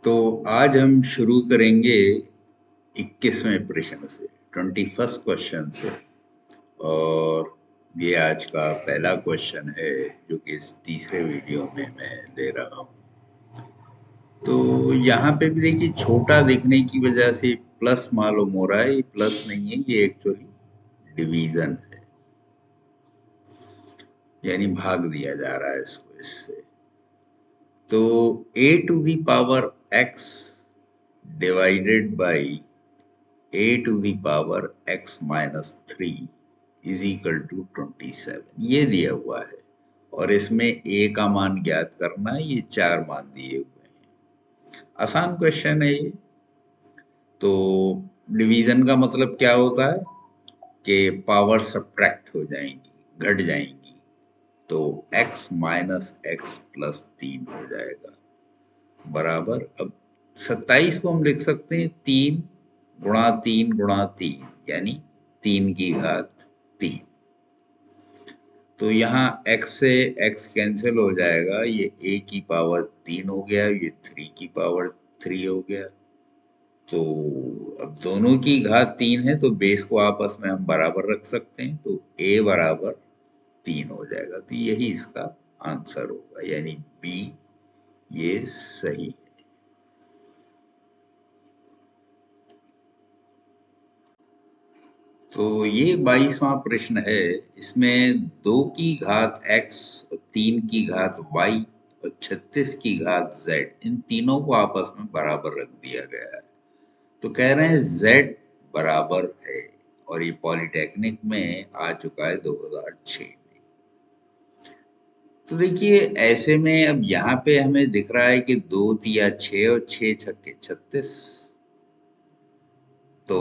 तो आज हम शुरू करेंगे 21वें प्रश्न से, 21st क्वेश्चन से। और ये आज का पहला क्वेश्चन है जो कि इस तीसरे वीडियो में मैं ले रहा हूँ। तो यहाँ पे भी देखिए छोटा दिखने की वजह से प्लस मालूम हो रहा है। ये प्लस नहीं है, ये एक्चुअली डिवीजन है, यानी भाग दिया जा रहा है इसको इससे। तो a to the power x divided by a to the power x minus 3 is equal to 27, ये दिया हुआ है। और इसमें a का मान ज्ञात करना है। ये चार मान दिए हुए हैं। आसान क्वेश्चन है ये। तो डिवीजन का मतलब क्या होता है कि पावर सब्ट्रैक्ट हो जाएंगी, घट जाएंगी। तो x माइनस एक्स प्लस 3 हो जाएगा बराबर। अब 27 को हम लिख सकते हैं 3 गुणा 3 गुणा 3, यानी 3 की घात 3। तो यहाँ x से x कैंसिल हो जाएगा, ये a की पावर 3 हो गया, ये 3 की पावर 3 हो गया। तो अब दोनों की घात 3 है तो बेस को आपस में हम बराबर रख सकते हैं। तो a बराबर 3 हो जाएगा। तो यही इसका आंसर होगा, यानी बी ये सही है। तो ये 22वां प्रश्न है। इसमें 2 की घात x और 3 की घात y और 36 की घात z, इन तीनों को आपस में बराबर रख दिया गया है। तो कह रहे हैं z बराबर है, और ये पॉलिटेक्निक में आ चुका है 2006 में। तो देखिए ऐसे में अब यहाँ पे हमें दिख रहा है कि 2 तिया 6 और 6 छक्के 36। तो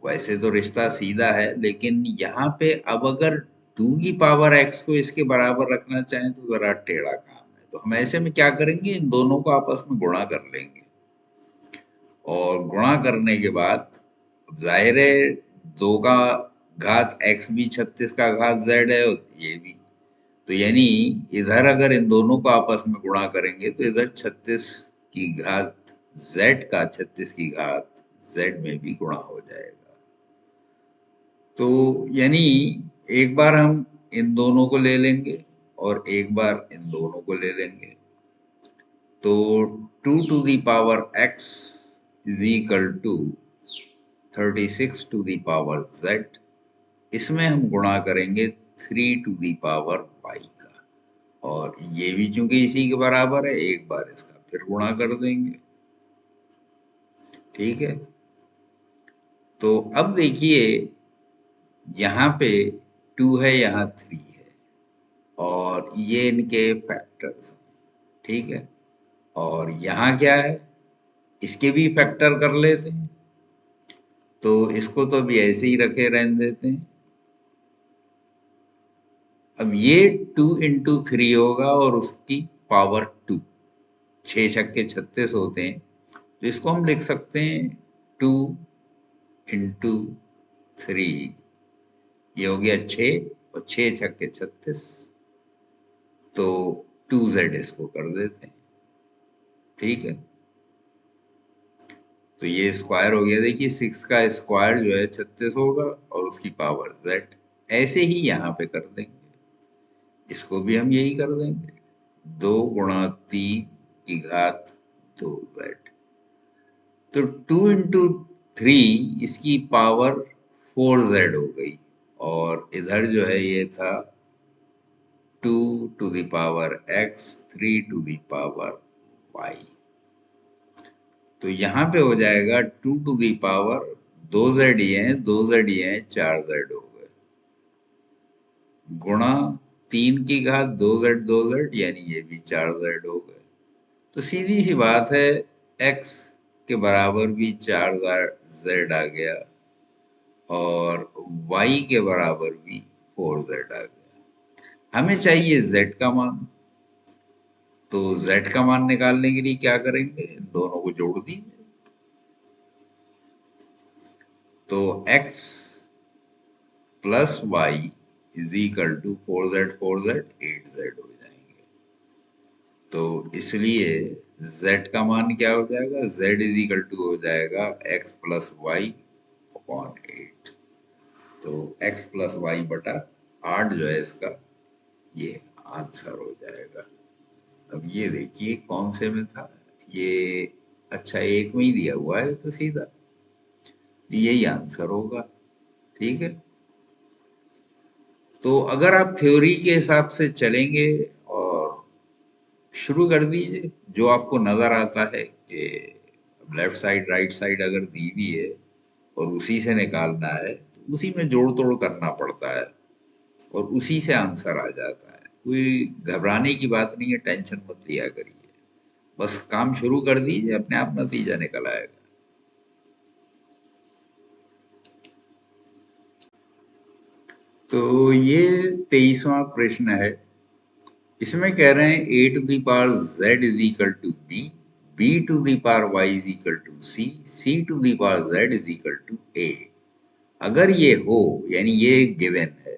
वैसे तो रिश्ता सीधा है, लेकिन यहाँ पे अब अगर 2 की पावर x को इसके बराबर रखना चाहें तो जरा टेढ़ा काम है। तो हम ऐसे में क्या करेंगे, इन दोनों को आपस में गुणा कर लेंगे। और गुणा करने के बाद जाहिर है 2 का घात x भी 36 का घात z है, और ये भी। तो यानी इधर अगर इन दोनों को आपस में गुणा करेंगे तो इधर 36 की घात z का 36 की घात z में भी गुणा हो जाएगा। तो यानी एक बार हम इन दोनों को ले लेंगे और एक बार इन दोनों को ले लेंगे। तो 2 to the power x is equal to 36 to the power z। इसमें हम गुणा करेंगे 3 टू द पावर y का, और ये भी चूंकि इसी के बराबर है, एक बार इसका फिर गुणा कर देंगे। ठीक है। तो अब देखिए यहाँ पे 2 है, यहाँ 3 है, और ये इनके फैक्टर्स। ठीक है। और यहाँ क्या है, इसके भी फैक्टर कर लेते हैं। तो इसको तो अभी ऐसे ही रखे रहने देते हैं। अब ये 2 इंटू 3 होगा और उसकी पावर 2, 6 छक्के 36 होते हैं। तो इसको हम लिख सकते हैं 2 इंटू 3, ये हो गया 6, और 6 छक्के 36। तो 2z इसको कर देते हैं। ठीक है। तो ये स्क्वायर हो गया। देखिए 6 का स्क्वायर जो है 36 होगा, और उसकी पावर z। ऐसे ही यहाँ पे कर देंगे, इसको भी हम यही कर देंगे। 2 गुणा 3 की घात 2z। तो 2 इंटू 3, इसकी पावर 4z हो गई। और इधर जो है ये था 2 to the power x, 3 to the power y। तो यहाँ पे हो जाएगा 2 टू द पावर, 2z ये हैं, 2z ये हैं, 4z हो गए, गुणा 3 की घात 2z, यानी ये भी 4z हो गए। तो सीधी सी बात है, x के बराबर भी 4z आ गया, और y के बराबर भी 4z आ गया। हमें चाहिए z का मान। तो z का मान निकालने के लिए क्या करेंगे, इन दोनों को जोड़ दीजिए। तो x plus y is equal to 4z 8z हो जाएंगे। तो इसलिए z का मान क्या हो जाएगा, z इज इक्वल टू हो जाएगा x प्लस वाई अपॉन 8। तो x प्लस वाई बटा 8 जो है इसका ये आंसर हो जाएगा। अब ये देखिए कौन से में था ये, अच्छा एक में ही दिया हुआ है तो सीधा यही आंसर होगा। ठीक है, तो अगर आप थ्योरी के हिसाब से चलेंगे और शुरू कर दीजिए, जो आपको नजर आता है कि लेफ्ट साइड राइट साइड अगर दी हुई है और उसी से निकालना है तो उसी में जोड़ तोड़ करना पड़ता है और उसी से आंसर आ जाता है। कोई घबराने की बात नहीं है, टेंशन मत लिया करिए, बस काम शुरू कर दीजिए, अपने आप नतीजा निकल आएगा। तो ये 23वां प्रश्न है। इसमें कह रहे हैं a to the power z is equal to b, b to the power y is equal to c, c to the power z is equal to a। अगर ये हो यानी ये गिवन है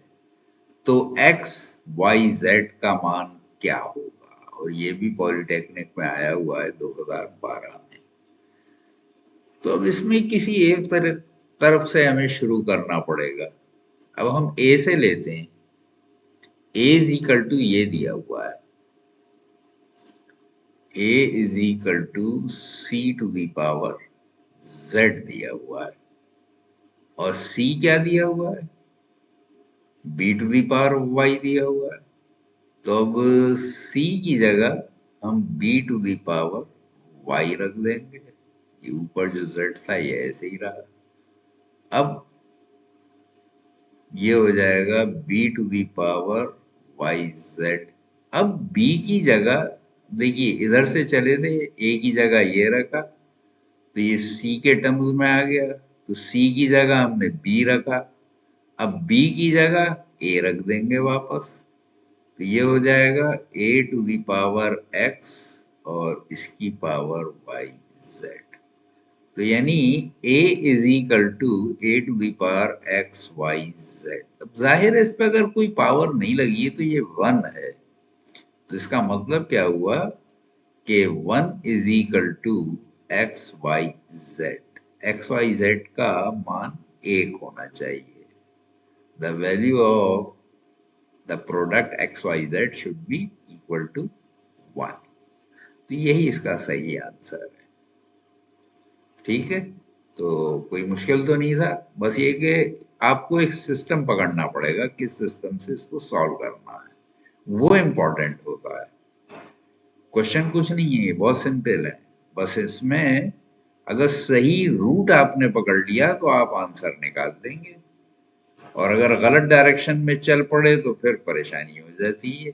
तो x y z का मान क्या होगा, और ये भी पॉलिटेक्निक में आया हुआ है 2012 में। तो अब इसमें किसी एक तरफ से हमें शुरू करना पड़ेगा। अब हम a से लेते हैं, a इज इक्वल टू ये दिया हुआ है, a is equal to c to the power z दिया हुआ है, और c क्या दिया हुआ है, b to the power y दिया हुआ है। तो अब c की जगह हम b to the power y रख देंगे, ये ऊपर जो z था ये ऐसे ही रहा। अब ये हो जाएगा b to the power y z. अब b की जगह देखिए इधर से चले थे, a की जगह ये रखा तो ये c के टर्म्स में आ गया, तो c की जगह हमने b रखा। अब b की जगह a रख देंगे वापस, तो ये हो जाएगा a to the power x और इसकी पावर वाई जेड। तो यानी a is equal to a to the power x y z. अब जाहिर है इस पे अगर कोई पावर नहीं लगी है तो ये 1 है, तो इसका मतलब क्या हुआ कि 1 is equal to x y z. X y z का मान 1 होना चाहिए। The value of the product x y z should be equal to 1। तो यही इसका सही आंसर है। ठीक है, तो कोई मुश्किल तो नहीं था, बस ये कि आपको एक सिस्टम पकड़ना पड़ेगा, किस सिस्टम से इसको सॉल्व करना है, वो इम्पोर्टेंट होता है। क्वेश्चन कुछ नहीं है, ये बहुत सिंपल है। बस इसमें अगर सही रूट आपने पकड़ लिया तो आप आंसर निकाल देंगे, और अगर गलत डायरेक्शन में चल पड़े तो फिर परेशानी हो जाती है।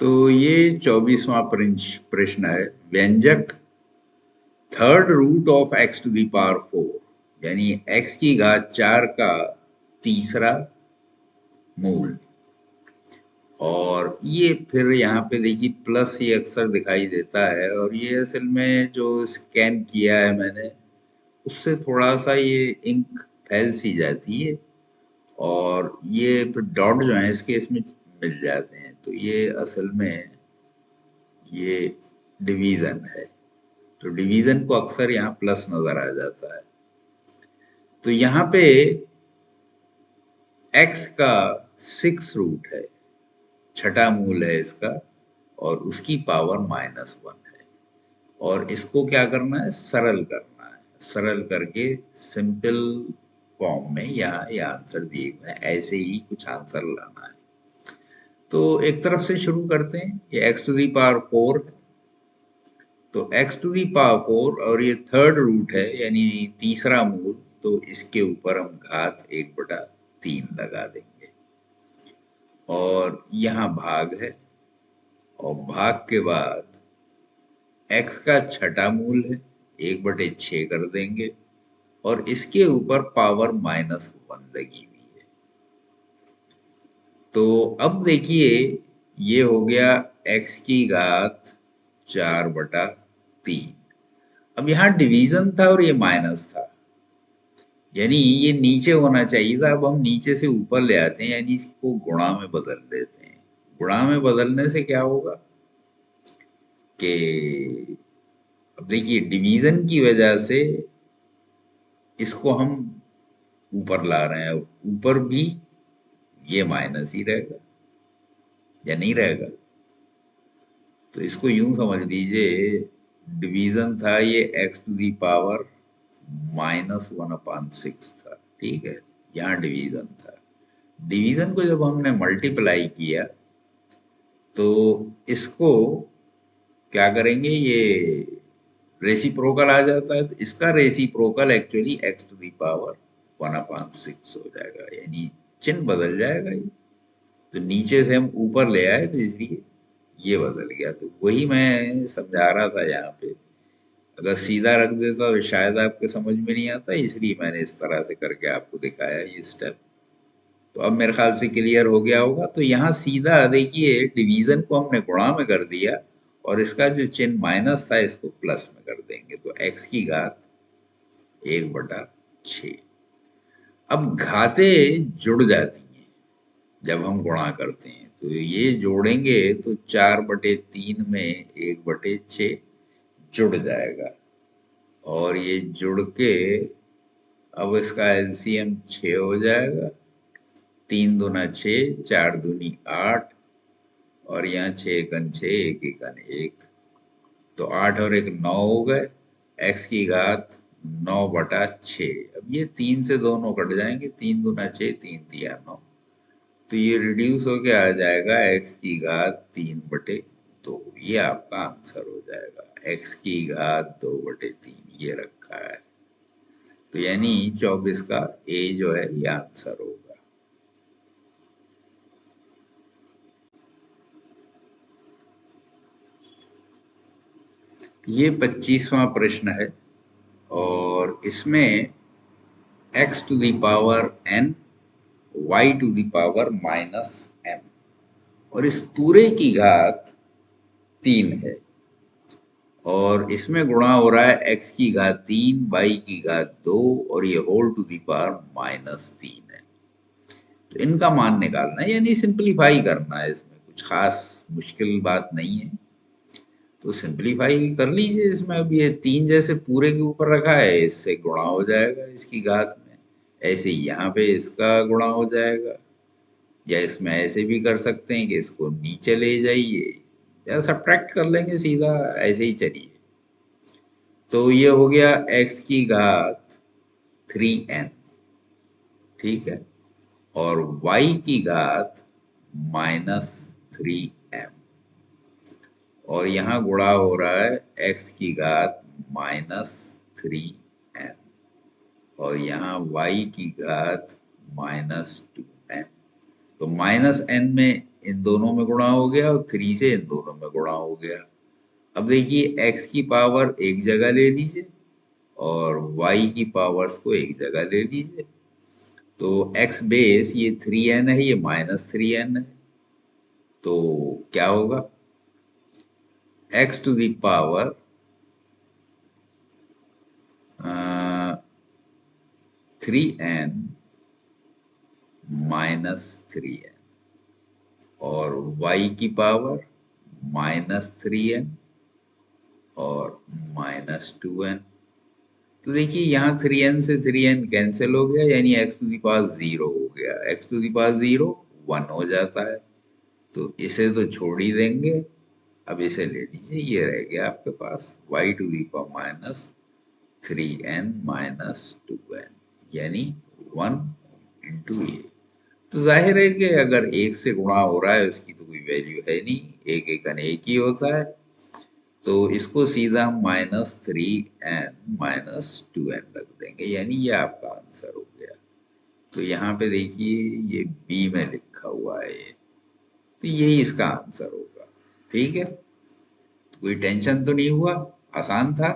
तो ये 24वां प्रश्न है। व्यंजक third root of x to the power 4 यानी एक्स की घात 4 का तीसरा मूल, और ये फिर यहाँ पे देखिए प्लस ये अक्सर दिखाई देता है, और ये असल में जो स्कैन किया है मैंने उससे थोड़ा सा ये इंक फैल सी जाती है, और ये फिर डॉट जो है इसके इसमें मिल जाते हैं, तो ये असल में ये डिवीजन है। तो डिवीजन को अक्सर यहाँ प्लस नजर आ जाता है। तो यहाँ पे x का 6 रूट है, छठा मूल है इसका, और उसकी पावर -1 है, और इसको क्या करना है, सरल करना है। सरल करके सिंपल फॉर्म में यहाँ ये आंसर दिए गए ऐसे ही कुछ आंसर लाना है। तो एक तरफ से शुरू करते हैं, ये x टू दी पावर 4 है, तो x टू दी पावर 4 और ये थर्ड रूट है यानी तीसरा मूल, तो इसके ऊपर हम घात 1/3 लगा देंगे, और यहाँ भाग है, और भाग के बाद x का छठा मूल है, 1/6 कर देंगे, और इसके ऊपर पावर -1 लगी हुई है। तो अब देखिए ये हो गया x की घात 4/3। अब यहाँ डिवीजन था और ये माइनस था, यानी ये नीचे होना चाहिए था। अब हम नीचे से ऊपर ले आते हैं, यानी इसको गुणा में बदल देते हैं। गुणा में बदलने से क्या होगा कि अब देखिए डिवीजन की वजह से इसको हम ऊपर ला रहे हैं, ऊपर भी ये माइनस ही रहेगा या नहीं रहेगा। तो इसको यूं समझ लीजिए, डिवीजन था ये एक्स टू दी पावर -1/6 था, ठीक है, यहाँ डिवीजन था। डिवीजन को जब हमने मल्टीप्लाई किया तो इसको क्या करेंगे, ये रेसिप्रोकल आ जाता है, तो इसका reciprocal actually x to the power 1/6 हो जाएगा, यानी चिन्ह बदल जाएगा ये। तो नीचे से हम ऊपर ले आए तो इसलिए ये बदल गया। तो वही मैं समझा रहा था यहाँ पे, अगर सीधा रख देता तो शायद आपके समझ में नहीं आता, इसलिए मैंने इस तरह से करके आपको दिखाया ये स्टेप। तो अब मेरे ख्याल से क्लियर हो गया होगा। तो यहाँ सीधा देखिए डिवीजन को हमने गुणा में कर दिया और इसका जो चिन्ह माइनस था इसको प्लस में कर देंगे, तो x की घात 1/6। अब घातें जुड़ जाती हैं जब हम गुणा करते हैं, तो ये जोड़ेंगे तो 4/3 में 1/6 जुड़ जाएगा, और ये जुड़ के अब इसका एलसीएम 6 हो जाएगा। 3 दूना 6, 4 दूनी 8, और यहाँ 6 एकन 6, 1 एकन 1, तो 8 और 1 9 हो गए। x की घात 9/6। अब ये 3 से दोनों कट जाएंगे, 3 दूना 6, 3 तिया 9, तो ये रिड्यूस होके आ जाएगा x की घात 3/2। ये आपका आंसर हो जाएगा, x की घात 2/3 ये रखा है। तो यानी 24 का ए जो है ये आंसर होगा। ये 25वां प्रश्न है और इसमें x to the power n, y to the power -m, और इस पूरे की घात 3 है, और इसमें गुणा हो रहा है x की घात 3, y की घात 2, और ये होल टू दी पावर -3 है। तो इनका मान निकालना है, यानी सिंपलीफाई करना है, इसमें कुछ खास मुश्किल बात नहीं है। तो सिंपलीफाई कर लीजिए इसमें। अब ये 3 जैसे पूरे के ऊपर रखा है, इससे गुणा हो जाएगा इसकी घात में, ऐसे ही यहाँ पे इसका गुणा हो जाएगा, या इसमें ऐसे भी कर सकते हैं कि इसको नीचे ले जाइए या सब्ट्रैक्ट कर लेंगे सीधा, ऐसे ही चलिए। तो ये हो गया x की घात 3n, ठीक है, और y की घात -3m, और यहाँ गुणा हो रहा है x की घात -3n, और यहाँ y की घात -2n। तो -n में इन दोनों में गुणा हो गया और 3 से इन दोनों में गुणा हो गया। अब देखिए x की पावर एक जगह ले लीजिए और y की पावर्स को एक जगह ले लीजिए। तो x बेस ये 3n है, ये -3n है, तो क्या होगा, x to the power 3n -3n, और y की पावर -3n और -2n। तो देखिए यहाँ 3n से 3n कैंसिल हो गया, यानी x टू दी पावर 0 हो गया। x टू दी पावर 0 1 हो जाता है, तो इसे तो छोड़ ही देंगे। अब इसे ले लीजिए, ये रह गया आपके पास y to the power -3n -2n, यानी 1 इंटू ये। तो जाहिर है कि अगर एक से गुणा हो रहा है उसकी तो कोई वैल्यू है नहीं, एक एकन एक ही होता है, तो इसको सीधा हम -3n -2n रख देंगे, यानी ये आपका आंसर हो गया। तो यहाँ पे देखिए ये बी में लिखा हुआ है ये, तो यही इसका आंसर होगा। ठीक है, तो कोई टेंशन तो नहीं हुआ, आसान था।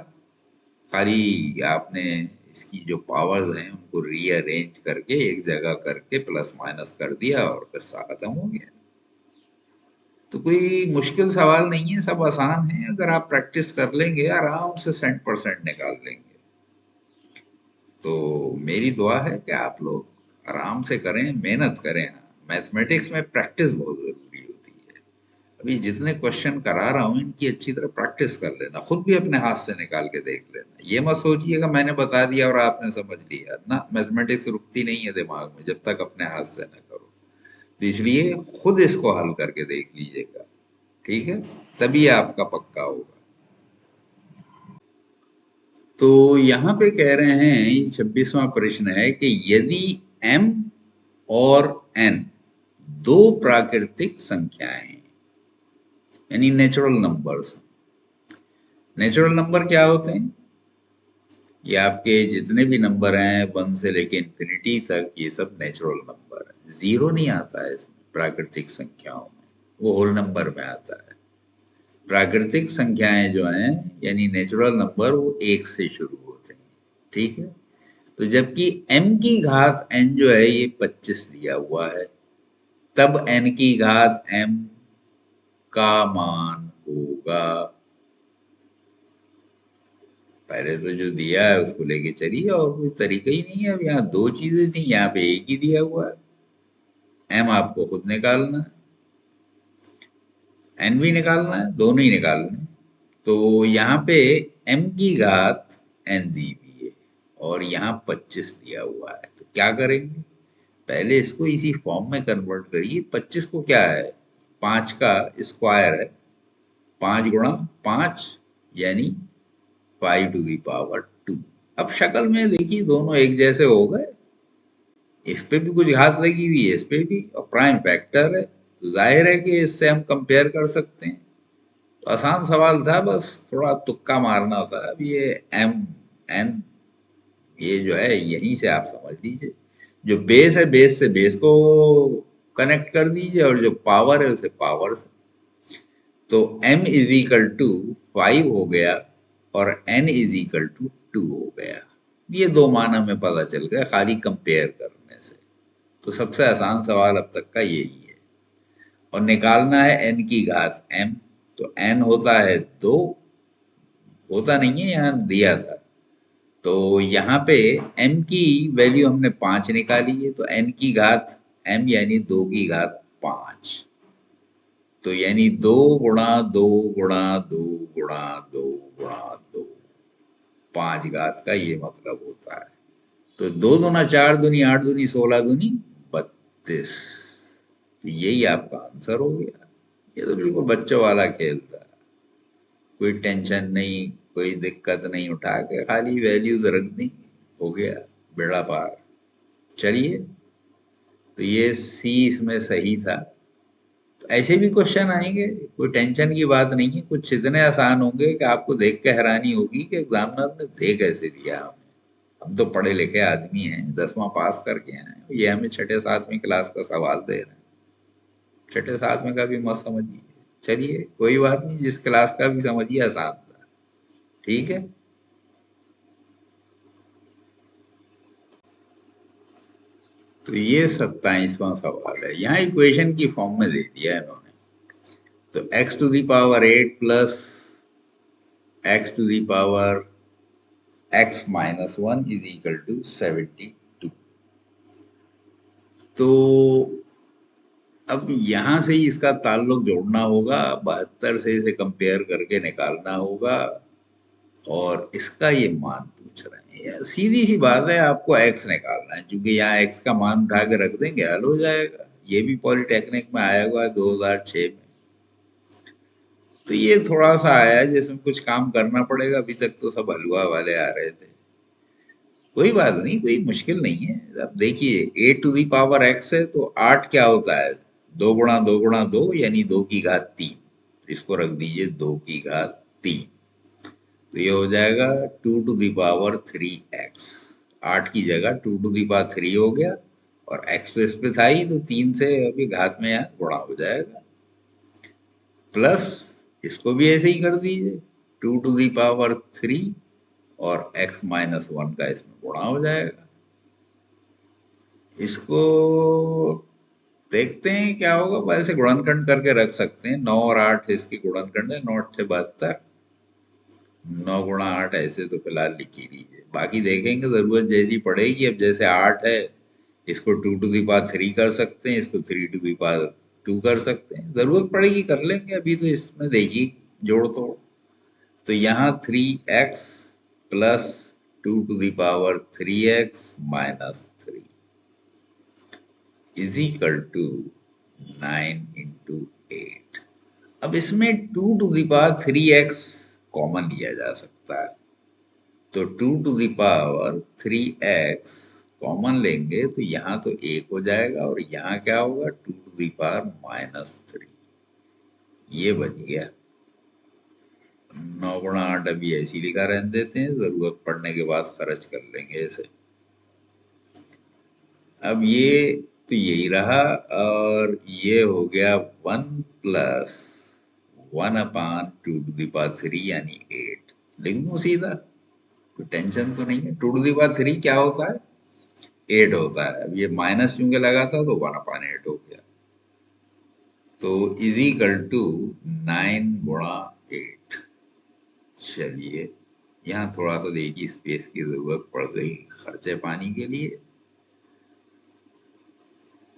खाली आपने इसकी जो पावर्स हैं उनको रीअरेंज करके एक जगह करके प्लस माइनस कर दिया और किस्सा खत्म हो गया। तो कोई मुश्किल सवाल नहीं है, सब आसान है। अगर आप प्रैक्टिस कर लेंगे आराम से 100% निकाल लेंगे। तो मेरी दुआ है कि आप लोग आराम से करें, मेहनत करें। मैथमेटिक्स में प्रैक्टिस बहुत जरूरी होती है। अभी जितने क्वेश्चन करा रहा हूं इनकी अच्छी तरह प्रैक्टिस कर लेना, खुद भी अपने हाथ से निकाल के देख लेना। ये मत सोचिएगा मैंने बता दिया और आपने समझ लिया ना, मैथमेटिक्स रुकती नहीं है दिमाग में जब तक अपने हाथ से ना करो। तो इसलिए खुद इसको हल करके देख लीजिएगा, ठीक है, तभी आपका पक्का होगा। तो यहाँ पे कह रहे हैं, ये 26वां प्रश्न है कि यदि m और n दो प्राकृतिक संख्याएं हैं, यानी नेचुरल नंबर्स। नेचुरल नंबर क्या होते हैं? ये आपके जितने भी नंबर हैं 1 से लेके इंफिनिटी तक, ये सब नेचुरल नंबर है। जीरो नहीं आता है इसमें प्राकृतिक संख्याओं में, वो होल नंबर में आता है। प्राकृतिक संख्याएं जो हैं यानी नेचुरल नंबर, वो एक से शुरू होते हैं, ठीक है। तो जबकि m की घात n जो है ये 25 दिया हुआ है, तब n की घात m का मान होगा, पहले तो जो दिया है उसको लेके चलिए, और कोई तरीका ही नहीं है। अब यहाँ दो चीजें थी, यहाँ पे एक ही दिया हुआ है। m आपको खुद निकालना है, n भी निकालना है, दोनों ही निकालना है। तो यहाँ पे m की घात n दी हुई है और यहाँ 25 दिया हुआ है, तो क्या करेंगे? पहले इसको इसी फॉर्म में कन्वर्ट करिए। 25 को क्या है, 5 का स्क्वायर है, 5 गुणा 5 यानी 5⁻²। अब शक्ल में देखिए दोनों एक जैसे हो गए, इस पे भी कुछ घात लगी हुई है, इस पे भी, और प्राइम फैक्टर है, तो जाहिर है कि इससे हम कंपेयर कर सकते हैं। तो आसान सवाल था, बस थोड़ा तुक्का मारना था। अब ये एम एन, ये जो है यहीं से आप समझ लीजिए, जो बेस है बेस से बेस को कनेक्ट कर दीजिए, और जो पावर है उसे पावर से। तो m इज इक्वल टू 5 हो गया और n इज इक्वल टू 2 हो गया। ये दो मान हमें पता चल गया खाली कंपेयर करने से। तो सबसे आसान सवाल अब तक का यही है। और निकालना है n की घात m, तो n होता है 2, होता नहीं है यहाँ दिया था। तो यहाँ पे m की वैल्यू हमने 5 निकाली है, तो n की घात m यानी 2 की घात 5। तो यानी 2 गुणा 2 गुणा 2 गुणा 2 गुणा 2, 5 घात का ये मतलब होता है। तो 2 दूना 4 दूनी 8 दूनी 16 दूनी 32। तो यही आपका आंसर हो गया। ये तो बिल्कुल बच्चों वाला खेल था, कोई टेंशन नहीं, कोई दिक्कत नहीं, उठा के खाली वैल्यूज रख दी, हो गया, बेड़ा पार। चलिए, तो ये सी इसमें सही था। तो ऐसे भी क्वेश्चन आएंगे, कोई टेंशन की बात नहीं है। कुछ इतने आसान होंगे कि आपको देख के हैरानी होगी कि एग्जामिनर ने दे कैसे दिया हमें। हम तो पढ़े लिखे आदमी हैं, 10वां पास करके आए हैं, ये हमें छठे सातवीं क्लास का सवाल दे रहे हैं। छठे सातवें का भी मत समझिए, चलिए कोई बात नहीं, जिस क्लास का भी समझिए आसान था, ठीक है। तो ये 27वां सवाल है, यहाँ इक्वेशन की फॉर्म में दे दिया है इन्होंने। तो x⁸ 8 plus x⁻ x-1 is equal to 72। तो अब यहां से ही इसका ताल्लुक जोड़ना होगा, 72 से इसे कंपेयर करके निकालना होगा, और इसका ये मान पूछ रहे हैं। यार सीधी सी बात है, आपको x निकालना है, क्योंकि यहाँ x का मान उठा के रख देंगे, हल हो जाएगा। ये भी पॉलिटेक्निक में आया हुआ है 2006 में। तो ये थोड़ा सा आया है जिसमें कुछ काम करना पड़ेगा, अभी तक तो सब हलवा वाले आ रहे थे। कोई बात नहीं, कोई मुश्किल नहीं है। अब देखिए a⁻x है, तो 8 क्या होता है, 2 गुणा 2 गुणा 2 यानी 2 की घात 3। इसको रख दीजिए 2 की घात 3, तो ये हो जाएगा 2⁻3x। 8 की जगह 2⁻3 हो गया, और x तो इस पे था ही, तो 3 से अभी घात में यहाँ गुणा हो जाएगा, प्लस इसको भी ऐसे ही कर दीजिए 2⁻3, और x-1 का इसमें गुणा हो जाएगा। इसको देखते हैं क्या होगा, वैसे गुणनखंड करके रख सकते हैं। 9 और 8 इसकी गुणनखंड है, 9 8 72, 9 गुणा 8 ऐसे तो फिलहाल लिख ही लीजिए, बाकी देखेंगे जरूरत जैसी पड़ेगी। अब जैसे 8 है, इसको 2⁻3 कर सकते हैं, इसको 3⁻3 टू कर सकते हैं, जरूरत पड़ेगी कर लेंगे, अभी तो इसमें देखिए जोड़ तोड़। तो यहाँ 3x plus 2 to the power 3x - 3 is equal to 9 × 8। अब इसमें 2 to the power 3x common लिया जा सकता है, तो 2 to the power 3x common लेंगे तो यहाँ तो एक हो जाएगा और यहाँ क्या होगा 2 to the power -3, ये बच गया। 9 × 8 अभी ऐसी लिखा रहने देते हैं, जरूरत पड़ने के बाद खर्च कर लेंगे इसे। अब ये तो यही रहा, और ये हो गया 1 प्लस 1/2 to the power 3 यानी 8। लिख दूं सीधा, कोई टेंशन तो नहीं है। 2 to the power 3 क्या होता है, 8 होता है। अब ये माइनस चूंकि लगा था तो 1/8 हो गया, तो इज इक्वल टू 9 × 8। चलिए यहाँ थोड़ा सा देखिए स्पेस की जरूरत पड़ गई खर्चे पानी के लिए,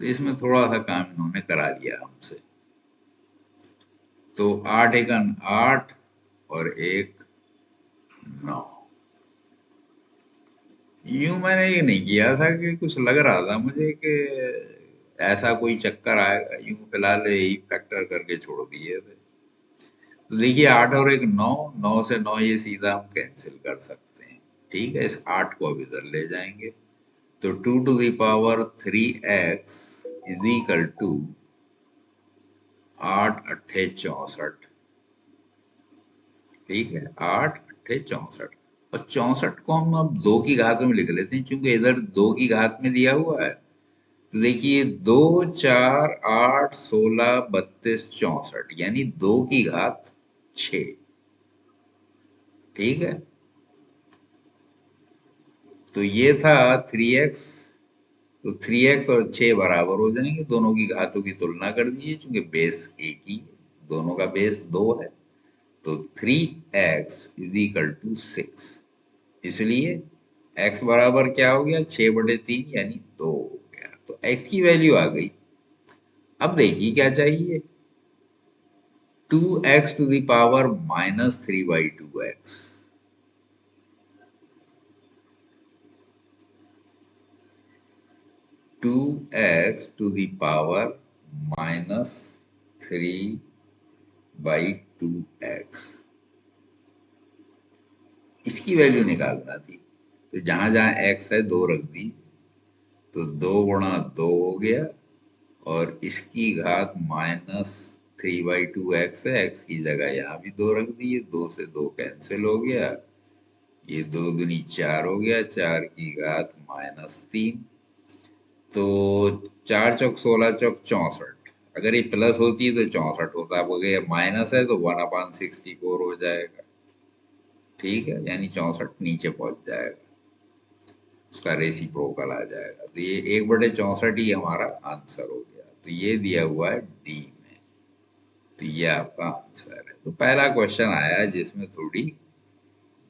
तो इसमें थोड़ा सा काम इन्होंने करा दिया हमसे। तो 8 × 1 8 और 1 9। यूं मैंने ये नहीं किया था कि कुछ लग रहा था मुझे कि ऐसा कोई चक्कर आएगा, यूं फिलहाल यही फैक्टर करके छोड़ दिए थे। तो देखिए 8 और 1 9, 9 से 9 ये सीधा हम कैंसिल कर सकते हैं। ठीक है, इस 8 को अब इधर ले जाएंगे, तो 2 to the power 3x is equal to 8 अट्ठे 64। ठीक है, 8 अट्ठे 64, और 64 को हम अब 2 की घात में लिख लेते हैं, चूंकि इधर 2 की घात में दिया हुआ है। तो देखिए 2 4 8 16 32 64 यानी 2 की घात 6। ठीक है, तो ये था 3x। तो 3x और 6 बराबर हो जाएंगे, दोनों की घातों की तुलना कर दीजिए, चूंकि बेस एक ही है, दोनों का बेस 2 है। तो 3x इज इक्वल टू 6, इसलिए x बराबर क्या हो गया 6/3 यानी 2 हो गया। तो x की वैल्यू आ गई। अब देखिए क्या चाहिए, 2x⁻³ 2x⁻³ इसकी वैल्यू निकालना थी। तो जहां जहां x है 2 रख दी, तो 2 × 2 हो गया, और इसकी घात -3/2x है, x की जगह यहाँ भी 2 रख दिए, 2 से 2 कैंसिल हो गया, ये 2 दूनी 4 हो गया, 4 की घात -3। तो 4 चौक 16 चौक 64, अगर ये प्लस होती तो 64 होता, अब अगर माइनस है तो 1/64 हो जाएगा। ठीक है, यानी 64 नीचे पहुंच जाएगा, उसका रेसिप्रोकल आ जाएगा, तो ये 1/64 ही हमारा आंसर हो गया। तो ये दिया हुआ है डी में, तो ये आपका आंसर है। तो पहला क्वेश्चन आया जिसमें थोड़ी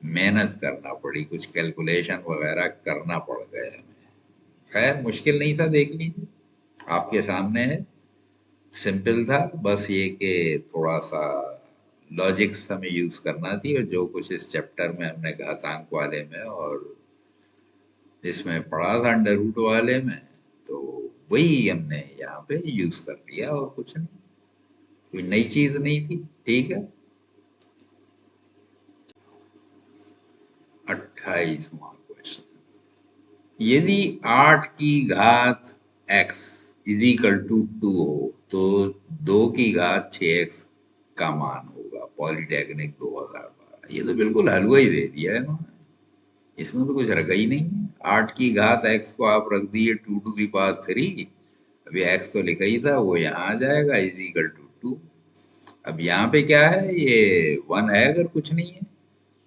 मेहनत करना पड़ी, कुछ कैलकुलेशन वगैरह करना पड़ गए हमें। खैर मुश्किल नहीं था, देख लीजिए आपके सामने है, सिंपल था, बस ये कि थोड़ा सा लॉजिक्स हमें यूज करना थी, और जो कुछ इस चैप्टर में हमने घातांक वाले में और इसमें पढ़ा था अंडर रूट वाले में, तो वही हमने यहाँ पे यूज कर लिया, और कुछ नहीं, कोई नई चीज नहीं थी। ठीक है, 28वां क्वेश्चन, यदि 8 की घात x इज इक्वल टू 2 हो तो 2 की घात 6x का मान होगा। पॉलिटेक्निक 2012, ये तो बिल्कुल हलवा ही दे दिया है इन्होंने, इसमें तो कुछ रखा ही नहीं है। 8 की घात x को आप रख दिए 2 to the power 3, अभी x तो लिखा ही था, वो यहाँ आ जाएगा इज इक्वल टू 2। अब यहाँ पे क्या है, ये 1 है अगर कुछ नहीं है,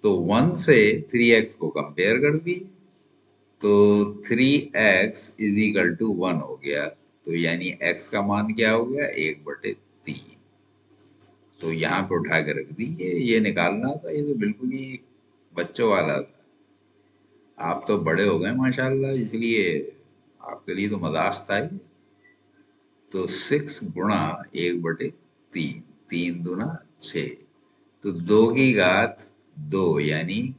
तो 1 से 3x को कंपेयर कर दिए, तो 3x इज इक्वल टू 1 हो गया, तो यानी x का मान क्या हो गया 1/3। तो यहाँ पे उठा के रख दी, ये निकालना था, ये तो बिल्कुल ही बच्चों वाला था। आप तो बड़े हो गए माशाल्लाह, इसलिए आपके लिए तो मजाक था ये। तो 6 गुणा 1/3, 3 दूना 6, तो 2 की घात 2 यानी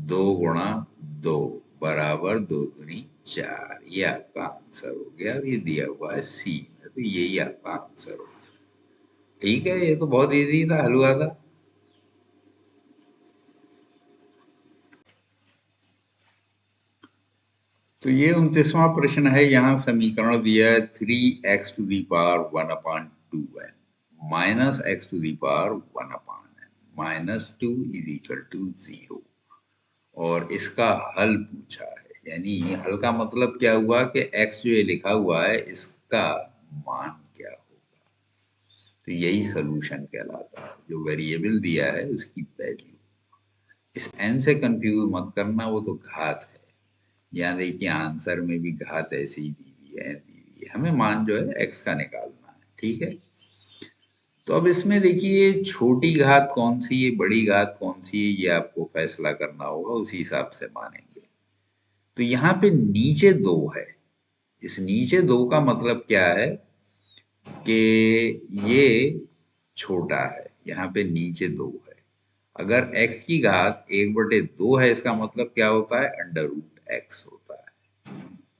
2 गुणा 2 बराबर 2 दूनी 4। ये आपका आंसर हो गया। ये दिया हुआ है सी में, तो यही आपका आंसर हो गया। ठीक है, ये तो बहुत इजी था, हल हुआ था। तो ये 29वां प्रश्न है। यहाँ समीकरण दिया है 3x⁴ 1/2n minus x⁴ 1/n minus 2 is equal to 0, और इसका हल पूछा है। यानी हल का मतलब क्या हुआ कि x जो ये लिखा हुआ है इसका मान क्या होगा। तो यही सलूशन कहलाता है, जो वेरिएबल दिया है उसकी वैल्यू। इस n से कंफ्यूज मत करना, वो तो घात है। यहाँ देखिए आंसर में भी घात ऐसे ही दी हुई है, दी हुई है। हमें मान जो है x का निकालना है। ठीक है, तो अब इसमें देखिए छोटी घात कौन सी है, बड़ी घात कौन सी है, ये आपको फैसला करना होगा, उसी हिसाब से मानेंगे। तो यहाँ पे नीचे 2 है। इस नीचे 2 का मतलब क्या है कि ये छोटा है। यहाँ पे नीचे 2 है। अगर x की घात 1/2 है, इसका मतलब क्या होता है, √x होता है।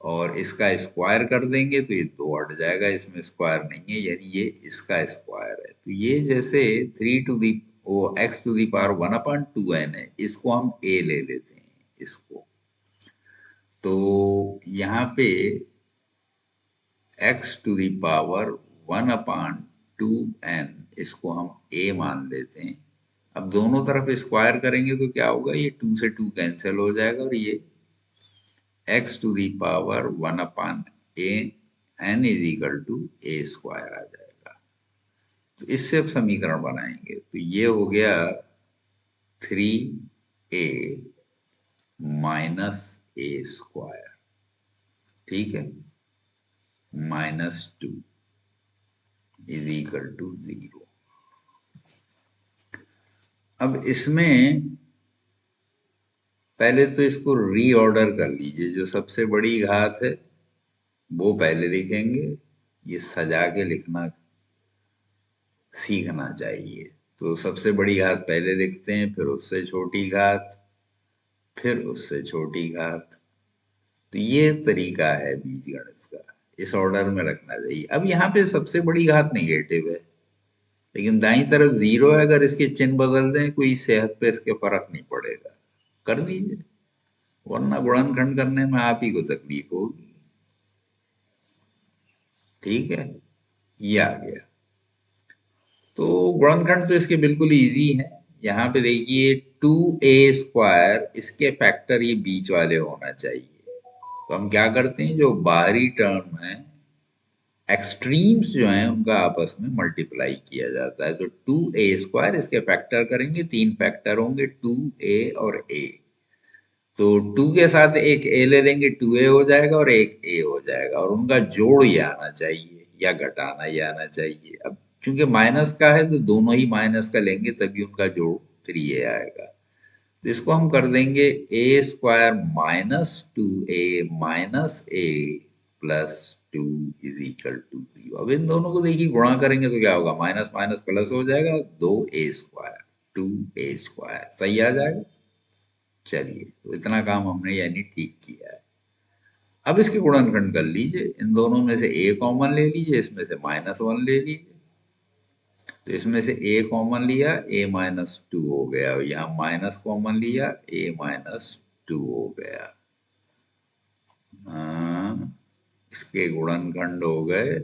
और इसका स्क्वायर कर देंगे तो ये 2 हट जाएगा, इसमें स्क्वायर नहीं है, यानी ये इसका स्क्वायर है। तो ये जैसे 3 टू दी वो x⁴ 1/2n है, इसको हम a ले लेते हैं इसको। तो यहाँ पे x⁴ 1/2n इसको हम a मान लेते हैं। अब दोनों तरफ स्क्वायर करेंगे तो क्या होगा, ये 2 से 2 कैंसिल हो जाएगा, और ये x⁴ 1/n is equal to a² आ जाएगा। तो इससे अब समीकरण बनाएंगे, तो ये हो गया 3a माइनस a², ठीक है, -2 इज इक्वल टू 0। अब इसमें पहले तो इसको रीऑर्डर कर लीजिए। जो सबसे बड़ी घात है वो पहले लिखेंगे, ये सजा के लिखना सीखना चाहिए। तो सबसे बड़ी घात पहले लिखते हैं, फिर उससे छोटी घात, फिर उससे छोटी घात। तो ये तरीका है बीजगणित का, इस ऑर्डर में रखना चाहिए। अब यहाँ पे सबसे बड़ी घात नेगेटिव है, लेकिन दाईं तरफ 0 है। अगर इसके चिन्ह बदल दें कोई सेहत पे इसके फर्क नहीं पड़ेगा, कर दीजिए, वरना गुणनखंड करने में आप ही को तकलीफ होगी। ठीक है, ये आ गया। तो गुणनखंड तो इसके बिल्कुल इजी है। यहाँ पे देखिए 2a², इसके फैक्टर ये बीच वाले होना चाहिए। तो हम क्या करते हैं, जो बाहरी टर्म है, एक्सट्रीम्स जो हैं उनका आपस में मल्टीप्लाई किया जाता है। तो 2a², इसके फैक्टर करेंगे, 3 फैक्टर होंगे, 2a और a। तो 2 के साथ एक a ले लेंगे, 2a हो जाएगा, और एक a हो जाएगा, और उनका जोड़ ये आना चाहिए, या घटाना ये आना चाहिए। अब चूंकि माइनस का है तो दोनों ही माइनस का लेंगे, तभी उनका जोड़ 3a आएगा। तो इसको हम कर देंगे a² minus 2a minus a plus 2 is equal to 0। अब इन दोनों को देखिए गुणा करेंगे तो क्या होगा, माइनस माइनस प्लस हो जाएगा, 2a², 2a² सही आ जाएगा। चलिए, तो इतना काम हमने यानी ठीक किया है। अब इसके गुणनखंड कर लीजिए, इन दोनों में से a कॉमन ले लीजिए, इसमें से -1 ले लीजिए। तो इसमें से a कॉमन लिया, a-2 हो गया, और यहाँ माइनस कॉमन लिया, a-2 हो गया। इसके गुणनखंड हो गए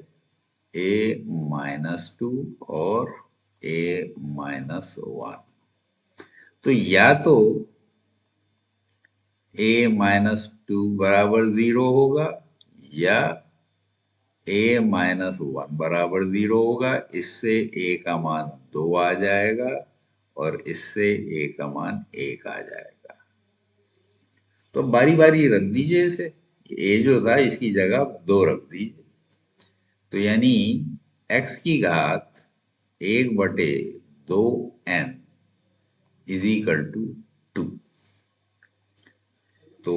a-2 और a-1। तो या तो a-2 बराबर 0 होगा, या a-1 बराबर 0 होगा। इससे a का मान 2 आ जाएगा, और इससे a का मान 1 आ जाएगा। तो बारी बारी रख दीजिए इसे, a जो था इसकी जगह 2 रख दीजिए। तो यानी x की घात 1/2n इज इक्वल टू 2। तो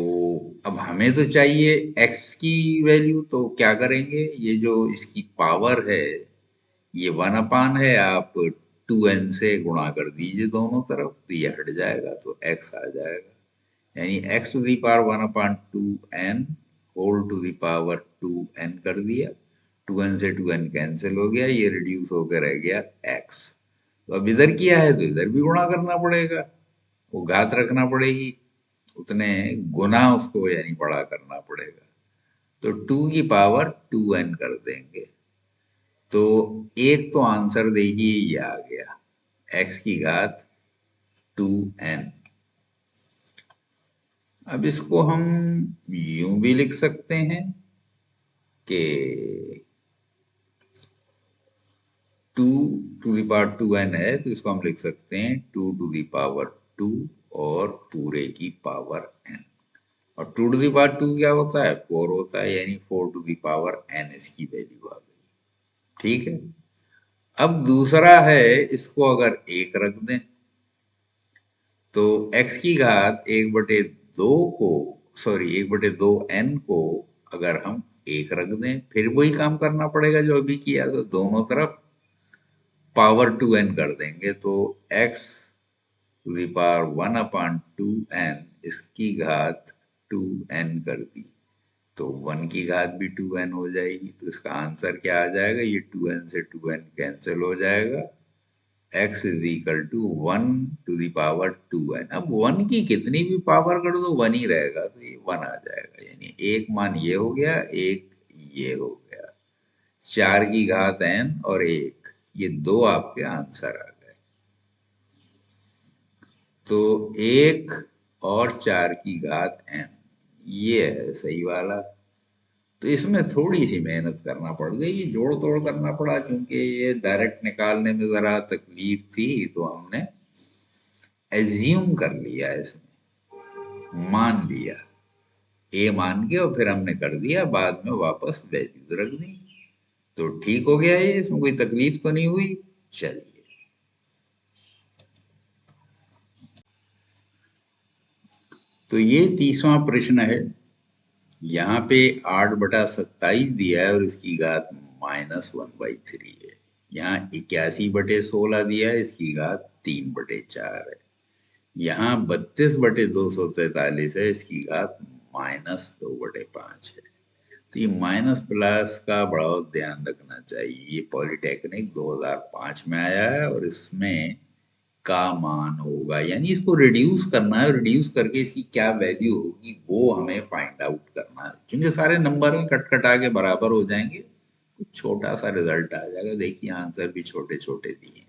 अब हमें तो चाहिए x की वैल्यू, तो क्या करेंगे, ये जो इसकी पावर है ये 1 अपान है, आप 2n से गुणा कर दीजिए दोनों तरफ, तो ये हट जाएगा तो x आ जाएगा, यानी x to the power 1/2n whole to the power 2n कर दिया, 2n से 2n कैंसिल हो गया, ये रिड्यूस होकर रह गया x। तो अब इधर किया है तो इधर भी गुणा करना पड़ेगा, वो घात रखना पड़ेगी, उतने गुना उसको यानी बड़ा करना पड़ेगा, तो 2 की पावर 2n कर देंगे। तो एक तो आंसर देखिए ये आ गया, x की घात 2n। अब इसको हम यूं भी लिख सकते हैं कि 2 टू दी पावर 2n है, तो इसको हम लिख सकते हैं 2 टू दी पावर 2 और पूरे की पावर n। और 2 टू दी पावर 2 क्या होता है, 4 होता है, यानी 4 टू दी पावर n इसकी वैल्यू आ गई। ठीक है, अब दूसरा है, इसको अगर एक रख दें तो x की घात 1/2 को, सॉरी 1/2 n को अगर हम एक रख दें, फिर वही काम करना पड़ेगा जो अभी किया, तो दोनों तरफ पावर 2n कर देंगे, तो x to the power 1/2n इसकी घात 2n कर दी, तो 1 की घात भी 2n हो जाएगी, तो इसका आंसर क्या आ जाएगा, ये 2n से 2n कैंसिल हो जाएगा, x is equal to 1 to the power 2n। अब 1 की कितनी भी पावर कर दो 1 ही रहेगा, तो ये 1 आ जाएगा, यानी एक मान ये हो गया, एक ये हो गया, 4 की घात n और 1, ये दो आपके आंसर आ गए। तो 1 और 4 की घात n, ये है सही वाला। तो इसमें थोड़ी सी मेहनत करना पड़ गई, ये जोड़ तोड़ करना पड़ा, क्योंकि ये डायरेक्ट निकालने में जरा तकलीफ थी, तो हमने एज्यूम कर लिया, इसमें मान लिया, ए मान के और फिर हमने कर दिया, बाद में वापस वैल्यूज रख दी, तो ठीक हो गया ये, इसमें कोई तकलीफ तो नहीं हुई। चलिए, तो ये 30वां प्रश्न है। यहाँ पे 8/27 दिया है और इसकी घात -1/3 है। यहाँ 81/16 दिया है, इसकी घात 3/4 है। यहाँ 32/243 है, इसकी घात -2/5 है। तो ये माइनस प्लस का बड़ा ध्यान रखना चाहिए, ये पॉलिटेक्निक 2005 में आया है और इसमें का मान होगा, यानी इसको रिड्यूस करना है, रिड्यूस करके इसकी क्या वैल्यू होगी वो हमें फाइंड आउट करना है, क्योंकि सारे नंबर में कट कटा के बराबर हो जाएंगे, कुछ छोटा सा रिजल्ट आ जाएगा। देखिए आंसर भी छोटे छोटे दिए हैं।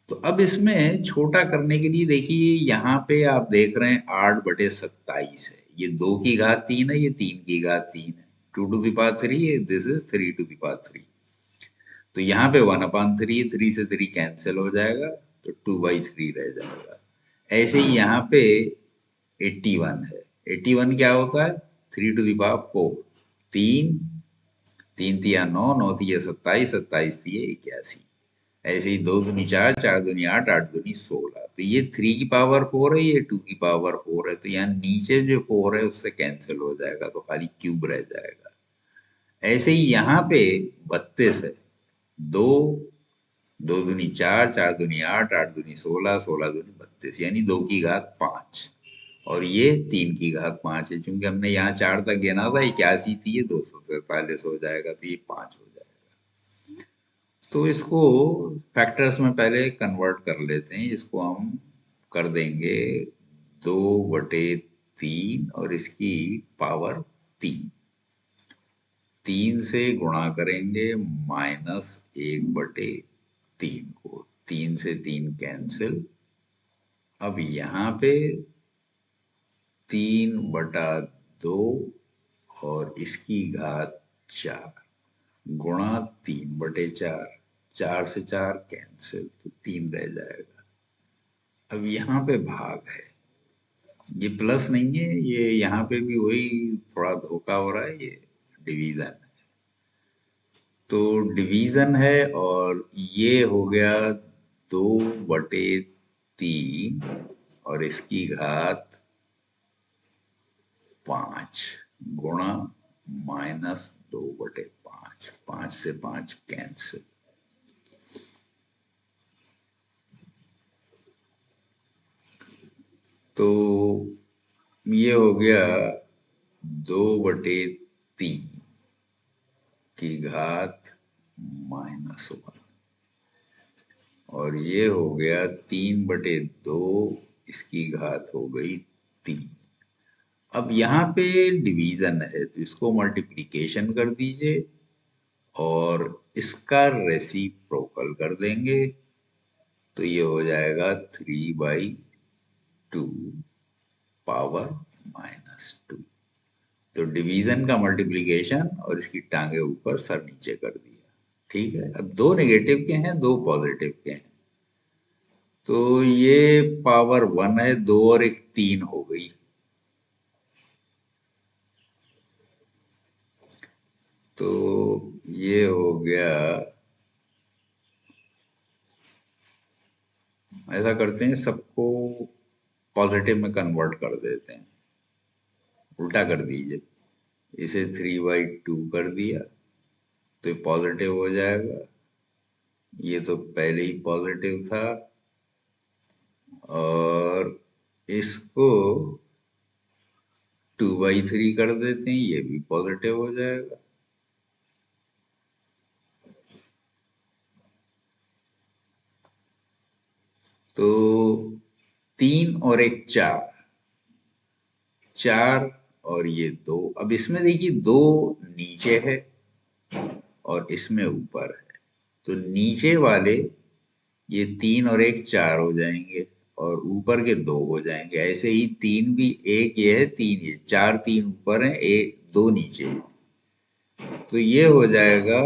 तो अब इसमें छोटा करने के लिए देखिए, यहाँ पे आप देख रहे हैं 8/27 है, ये 2 की घात 3 है, ये 3 की घात 3 है, 2 टू द पावर 3 है, this is 3 to the power 3। तो यहाँ पे 1/3, 3 से 3 कैंसिल हो जाएगा, तो 2/3 रह जाएगा। ऐसे ही यहाँ पे 81 है, 81 क्या होता है, 3 टू द पावर 4, 3, 3 तिया 9, 9 तिया 27, 27 तिया 81। ऐसे ही 2 दूनी 4, 4 दूनी 8, 8 दूनी 16, तो ये 3 की पावर 4 है, ये 2 की पावर 4 है, तो यहाँ नीचे जो 4 है उससे कैंसिल हो जाएगा, तो खाली क्यूब रह जाएगा। ऐसे ही यहाँ पे 32 है, 2, 2 दूनी 4, 4 दूनी 8, 8 दूनी 16, 16 दूनी 32, यानी 2 की घात 5, और ये 3 की घात 5 है, चूंकि हमने यहाँ 4 तक गिना था, 81 थी, ये 243 हो जाएगा, तो ये 5 हो जाएगा। तो इसको फैक्टर्स में पहले कन्वर्ट कर लेते हैं, इसको हम कर देंगे 2/3 और इसकी पावर 3, 3 से गुणा करेंगे -1/3 को, 3 से 3 कैंसिल। अब यहाँ पे 3/2 और इसकी घात 4 गुणा 3/4, 4 से 4 कैंसिल, तो 3 रह जाएगा। अब यहाँ पे भाग है, ये प्लस नहीं है, ये यहाँ पे भी वही थोड़ा धोखा हो रहा है, ये डिवीजन है, तो डिवीजन है, और ये हो गया 2/3 और इसकी घात 5 गुणा -2/5, 5 से 5 कैंसिल। तो ये हो गया 2/3 की घात -1 और ये हो गया 3/2 इसकी घात हो गई 3। अब यहाँ पे डिवीजन है तो इसको मल्टीप्लिकेशन कर दीजिए और इसका रेसिप्रोकल कर देंगे तो ये हो जाएगा 3/2 पावर -2। तो डिवीजन का मल्टीप्लिकेशन और इसकी टांगे ऊपर सर नीचे कर दिया। ठीक है, अब दो नेगेटिव के हैं दो पॉजिटिव के हैं तो ये पावर 1 है, 2 और 1 3 हो गई। तो ये हो गया, ऐसा करते हैं सबको पॉजिटिव में कन्वर्ट कर देते हैं, उल्टा कर दीजिए, इसे 3/2 कर दिया तो ये पॉजिटिव हो जाएगा। ये तो पहले ही पॉजिटिव था और इसको 2/3 कर देते हैं, ये भी पॉजिटिव हो जाएगा। तो 3 और 1 4, 4 और ये 2। अब इसमें देखिए 2 नीचे है और इसमें ऊपर है तो नीचे वाले ये 3 और 1 4 हो जाएंगे और ऊपर के 2 हो जाएंगे। ऐसे ही 3 भी, 1 ये है 3 ये, 4 3 ऊपर है, 1 2 नीचे है तो ये हो जाएगा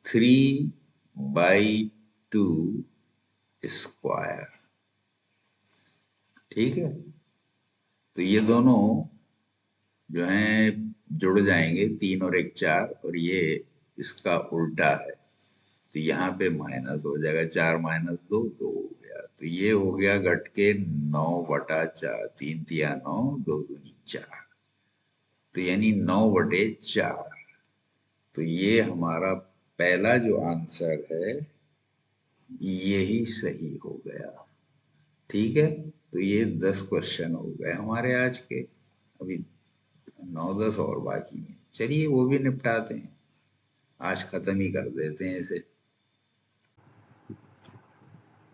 3/2 स्क्वायर। ठीक है, तो ये दोनों जो हैं जुड़ जाएंगे, 3 और 1 4 और ये इसका उल्टा है तो यहाँ पे माइनस हो जाएगा, 4 - 2 2 हो गया। तो ये हो गया घट के 9/4, 3 तिया 9, 2 दूनी 4, तो यानी 9/4। तो ये हमारा पहला जो आंसर है यही सही हो गया। ठीक है, तो ये 10 क्वेश्चन हो गए हमारे आज के। अभी 9 10 और बाकी हैं, चलिए वो भी निपटाते हैं, आज खत्म ही कर देते हैं इसे।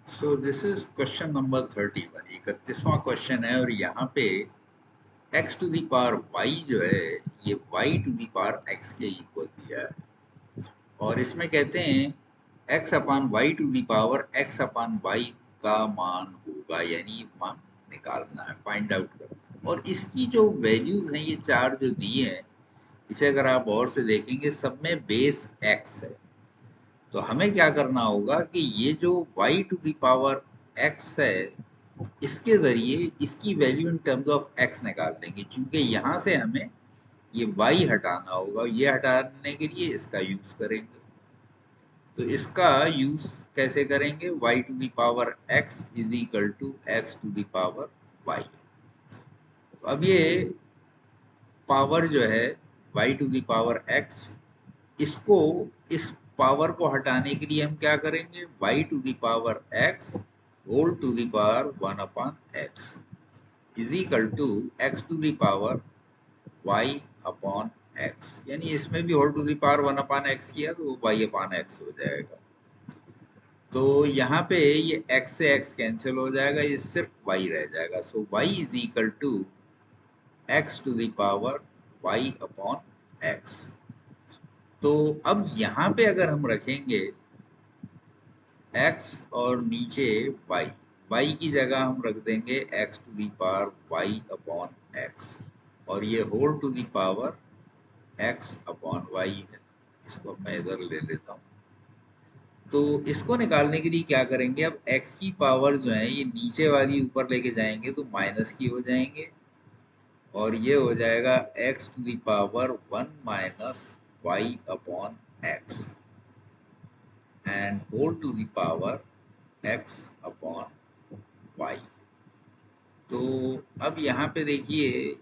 So this is question number 31, 31वां क्वेश्चन है और यहाँ पे x to the power y जो है ये y to the power x के इक्वल दिया है और इसमें कहते हैं x upon Y to the power x upon Y का मान होगा, यानी मान निकालना है, फाइंड आउट करना। और इसकी जो वैल्यूज हैं ये चार जो दिए हैं, इसे अगर आप और से देखेंगे सब में बेस x है। तो हमें क्या करना होगा कि ये जो y to the power x है इसके जरिए इसकी value in terms of x निकाल लेंगे, क्योंकि यहाँ से हमें ये y हटाना होगा, ये हटाने के लिए इसका यूज करेंगे। तो इसका यूज कैसे करेंगे, y to the power x is equal to x to the power y। अब ये पावर जो है y to the power x, इसको इस पावर को हटाने के लिए हम क्या करेंगे, y to the power x whole to the power 1/x is equal to x to the power y upon x, यानी इसमें भी whole to the power 1/x किया तो y अपॉन x हो जाएगा। तो यहाँ पे ये x से x कैंसिल हो जाएगा, ये सिर्फ y रह जाएगा। So y is equal to x to the power y upon x। तो अब यहाँ पे अगर हम रखेंगे x और नीचे y की जगह हम रख देंगे x to the power y upon x और ये whole to the power x upon y है। इसको मैं इधर ले लेता हूँ। तो इसको निकालने के लिए क्या करेंगे, अब x की पावर जो है ये नीचे वाली ऊपर लेके जाएंगे तो माइनस की हो जाएंगे और ये हो जाएगा x to the power 1 minus y upon x and whole to the power x upon y। तो अब यहाँ पे देखिए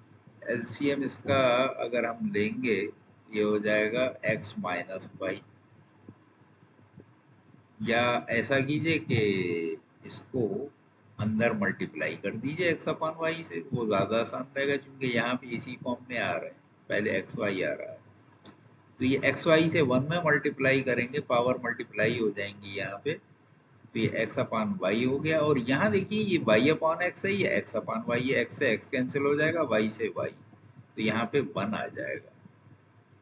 एलसीएम इसका अगर हम लेंगे ये हो जाएगा x माइनस वाई, या ऐसा कीजिए कि इसको अंदर मल्टीप्लाई कर दीजिए एक्स अपॉन वाई से, वो ज़्यादा आसान रहेगा क्योंकि यहाँ पे इसी फॉर्म में आ रहा है, पहले एक्स वाई आ रहा है। तो ये एक्स वाई से 1 में मल्टीप्लाई करेंगे, पावर मल्टीप्लाई हो जाएंगी यहाँ पे, तो ये एक्स अपॉन वाई हो गया। और यहाँ देखिए ये वाई अपॉन एक्स है, ये एक्स अपॉन वाई है, एक्स से एक्स कैंसिल हो जाएगा, वाई से वाई, तो यहाँ पे 1 आ जाएगा।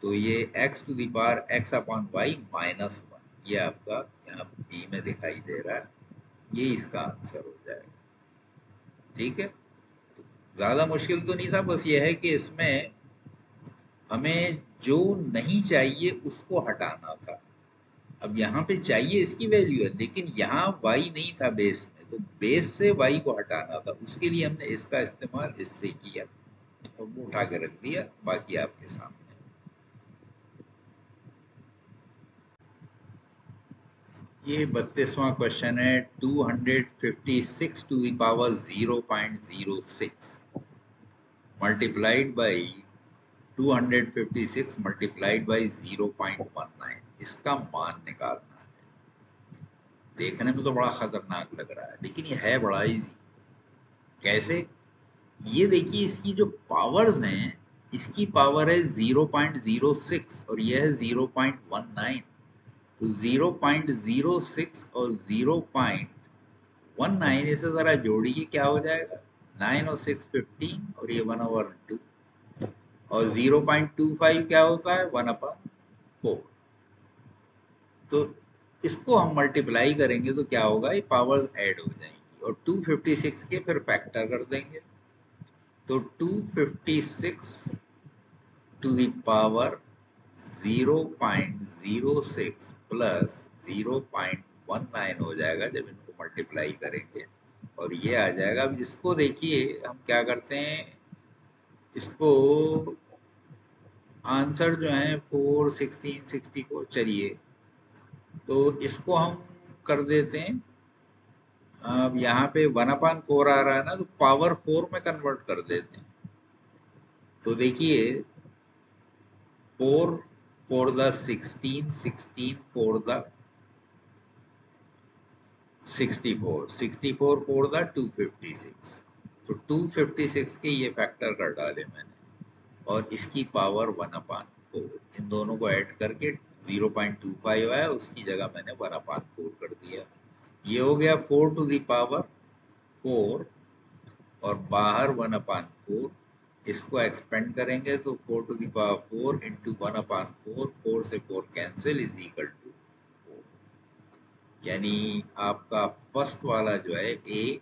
तो ये x to the power x upon y minus 1, ये आपका यहाँ बी में दिखाई दे रहा है, ये इसका आंसर हो जाएगा। ठीक है, ज्यादा मुश्किल तो नहीं था, बस ये है कि इसमें हमें जो नहीं चाहिए उसको हटाना था। अब यहाँ पे चाहिए इसकी वैल्यू है, लेकिन यहाँ y नहीं था बेस में, तो बेस से y को हटाना था, उसके लिए हमने इसका इस्तेमाल इससे किया और वो उठा के रख दिया, बाकी आपके सामने। ये 32वां क्वेश्चन है, 256 to the power 0.06 multiplied by 256 multiplied by 0.19, इसका मान निकालना है। देखने में तो बड़ा खतरनाक लग रहा है, लेकिन ये है बड़ा इजी। कैसे? ये देखिए इसकी जो पावर्स हैं, इसकी पावर है 0.06 और यह है 0.19, तो 0.06 और 0.19 इसे जरा जोड़िए, क्या हो जाएगा? 9 और 6 15 और ये 1/2, और 0.25 क्या होता है? 1/4। तो इसको हम मल्टीप्लाई करेंगे तो क्या होगा, ये पावर्स ऐड हो जाएंगी और 256 के फिर फैक्टर कर देंगे, तो 256 टू द पावर 0.06 प्लस 0.19 हो जाएगा जब इनको मल्टीप्लाई करेंगे, और ये आ जाएगा। अब इसको देखिए हम क्या करते हैं, इसको आंसर जो है 4 16 64, चलिए तो इसको हम कर देते हैं। अब यहाँ पे 1/4 आ रहा है ना, तो पावर 4 में कन्वर्ट कर देते हैं। तो देखिए 4 4 द 16, 16 4 द 64, 64 4 द 256, तो 256 के ये फैक्टर कर डाले मैंने, और इसकी पावर 1/4, इन दोनों को ऐड करके 0.25 आया, उसकी जगह मैंने 1/4 कर दिया। ये हो गया 4 टू द पावर 4, और बाहर 1/4, इसको एक्सपेंड करेंगे तो 4 टू द पावर 4 इंटू 1/4, 4 से 4 कैंसिल, इज इक्वल टू 4। यानी आपका फर्स्ट वाला जो है ए,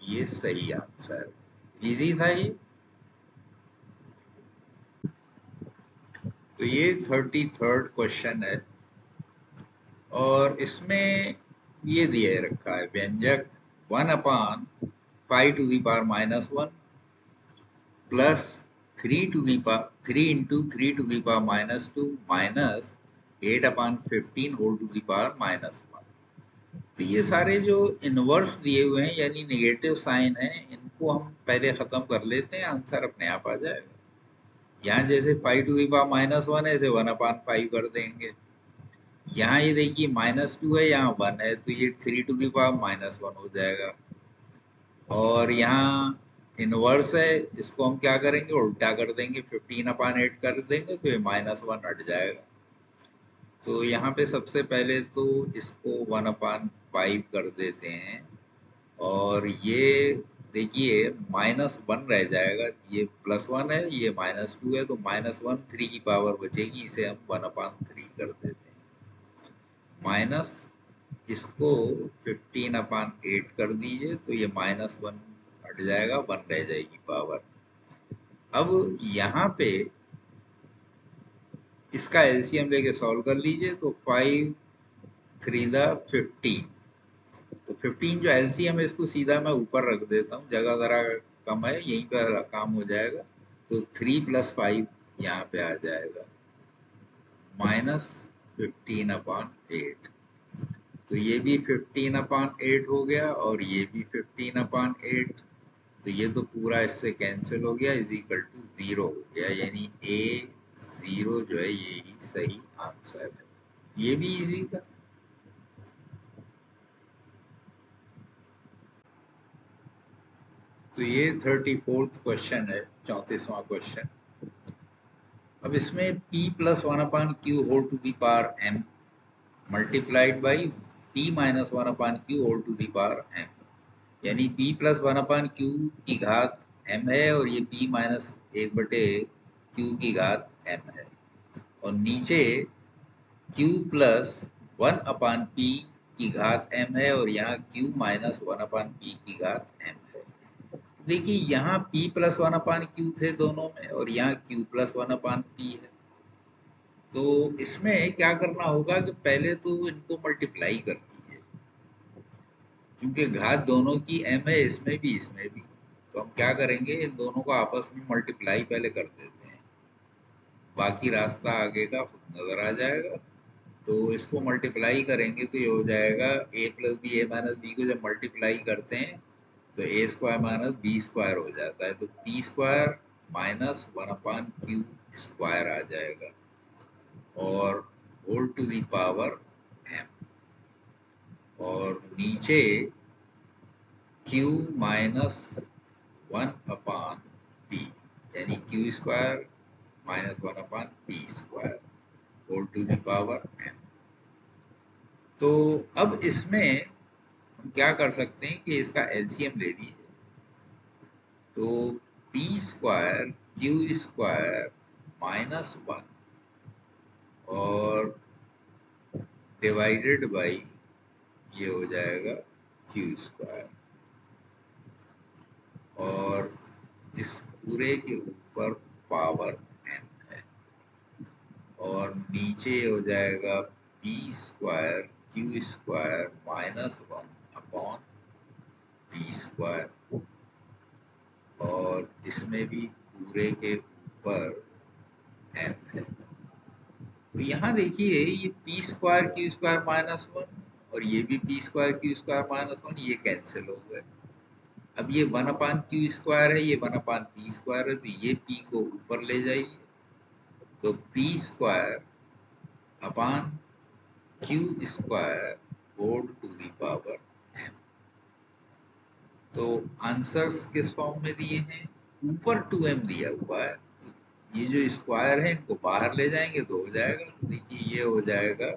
ये सही आंसर। इजी था ये। तो ये 33rd क्वेश्चन है, और इसमें ये दिए रखा है व्यंजक 1/5 to the power -1 plus 3 into 3 to the power -2 minus 8/15 whole to the power -1। तो ये सारे जो इनवर्स दिए हुए हैं यानी नेगेटिव साइन है, इनको हम पहले खत्म कर लेते हैं, आंसर अपने आप आ जाएगा। यहाँ जैसे 5 टू द पावर -1 है, इसे 1/5 कर देंगे। यहाँ ये देखिए -2 है, यहाँ 1 है, तो ये 3 टू द पावर -1 हो जाएगा। और यहाँ इनवर्स है, इसको हम क्या करेंगे, उल्टा कर देंगे, 15/8 कर देंगे, तो ये -1 हट जाएगा। तो यहाँ पे सबसे पहले तो इसको 1/5 कर देते हैं, और ये देखिए -1 रह जाएगा, ये +1 है, ये -2 है, तो -1 3 की पावर बचेगी, इसे हम 1/3 कर देते हैं, माइनस इसको 15/8 कर दीजिए, तो ये -1 हट जाएगा, 1 रह जाएगी पावर। अब यहाँ पे इसका एलसीएम लेके सॉल्व कर लीजिए, तो 5 3 द 15, तो 15 जो एलसीएम है इसको सीधा मैं ऊपर रख देता हूँ, जगह जरा कम है, यहीं पर काम हो जाएगा। तो 3 + 5 यहाँ पे आ जाएगा, -15/8, तो ये भी 15/8 हो गया, और ये भी 15/8, तो ये तो पूरा इससे कैंसिल हो गया, इज इक्वल टू 0 हो गया, यानी A0 जो है यही सही आंसर है। ये भी इजी था। तो ये 34th क्वेश्चन है, 34वां क्वेश्चन। अब इसमें p plus one upon q whole to the power m multiplied by p minus one upon q whole to the power m, यानी p plus one upon q की घात m है और ये p minus एक बटे क्यू की घात m है, और नीचे q प्लस वन अपान p की घात m है और यहाँ q माइनस वन अपान p की घात m है। देखिए यहाँ p plus one upon Q थे दोनों में और यहाँ q प्लस वन अपान p है। तो इसमें क्या करना होगा कि पहले तो इनको मल्टीप्लाई कर दीजिए, क्योंकि घात दोनों की m है, इसमें भी इसमें भी। तो हम क्या करेंगे, इन दोनों को आपस में मल्टीप्लाई पहले कर देते हैं, बाकी रास्ता आगे का खुद नजर आ जाएगा। तो इसको मल्टीप्लाई करेंगे तो ये हो जाएगा a plus B, A minus B को जब मल्टीप्लाई करते हैं तो A square minus B square हो जाता है, तो P square minus one upon Q square आ जाएगा और whole to the power m, और नीचे q minus one upon P, यानी Q square minus one upon P square whole to the power m। तो अब इसमें हम क्या कर सकते हैं कि इसका एलसीएम ले लीजिए, तो P square Q square minus one और डिवाइडेड बाई ये हो जाएगा क्यू स्क्वायर, और इस पूरे के ऊपर पावर m है, और नीचे हो जाएगा P square Q square minus one upon P square, और इसमें भी पूरे के ऊपर m है। तो यहाँ देखिए ये P square Q square minus one और ये भी P square Q square minus one, ये कैंसिल हो गए। अब ये वन अपान क्यू स्क्वायर है, ये वन अपान पी स्क्वायर है, तो ये पी को ऊपर ले जाइए, तो P square upon Q square whole to the power m। तो आंसर्स किस फॉर्म में दिए हैं, ऊपर 2m दिया हुआ है, तो ये जो स्क्वायर है इनको बाहर ले जाएंगे तो हो जाएगा, तो देखिए ये हो जाएगा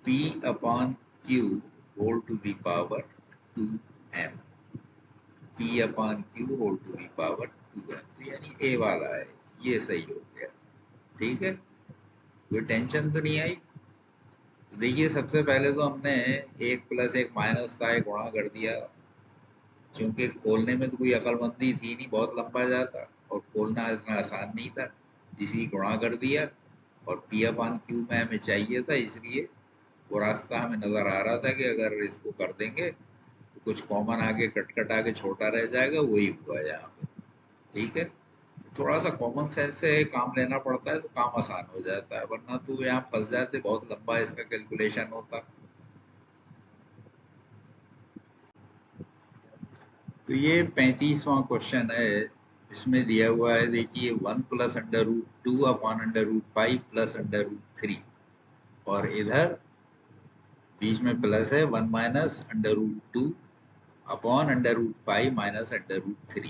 p upon q whole to the power 2m, p upon q whole to the power 2m, तो यानी a वाला है, ये सही हो गया। ठीक है, कोई टेंशन तो नहीं आई। तो देखिए सबसे पहले तो हमने एक प्लस एक माइनस था, एक गुणा कर दिया, क्योंकि खोलने में तो कोई अकलमंदी थी नहीं, बहुत लंबा जाता और खोलना इतना आसान नहीं था, इसी गुणा कर दिया, और पी अपान क्यू में हमें चाहिए था, इसलिए वो रास्ता हमें नज़र आ रहा था कि अगर इसको कर देंगे तो कुछ कॉमन आगे कट कट आगे छोटा रह जाएगा, वही हुआ यहाँ पे। ठीक है, थोड़ा सा कॉमन सेंस से काम लेना पड़ता है तो काम आसान हो जाता है, वरना तो यहाँ फंस जाते, बहुत लंबा इसका कैलकुलेशन होता। तो ये 35वां क्वेश्चन है, इसमें दिया हुआ है, देखिए one plus under root two upon under root five plus under root three, और इधर बीच में प्लस है one minus under root two upon under root five minus under root three.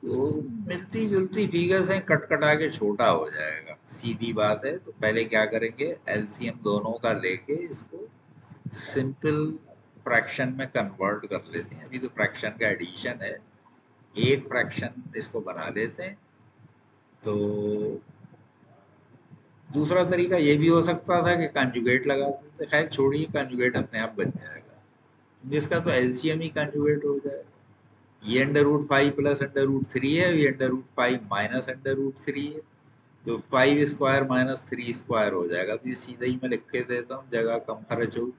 तो मिलती जुलती फिगर्स हैं, कट कटा के छोटा हो जाएगा, सीधी बात है। तो पहले क्या करेंगे, एलसीएम दोनों का लेके इसको सिंपल फ्रैक्शन में कन्वर्ट कर लेते हैं। अभी तो फ्रैक्शन का एडिशन है, एक फ्रैक्शन इसको बना लेते हैं। तो दूसरा तरीका ये भी हो सकता था कि कंजुगेट लगा देते, खैर छोड़िए, कंजुगेट अपने आप बन जाएगा, जिसका तो एलसीएम ही कंजुगेट हो जाएगा। ये under root five plus under root three है, ये under root five minus under root three है, तो five square minus three square हो जाएगा। तो ये सीधा ही मैं लिख के देता हूँ, जगह कम खर्च होगी,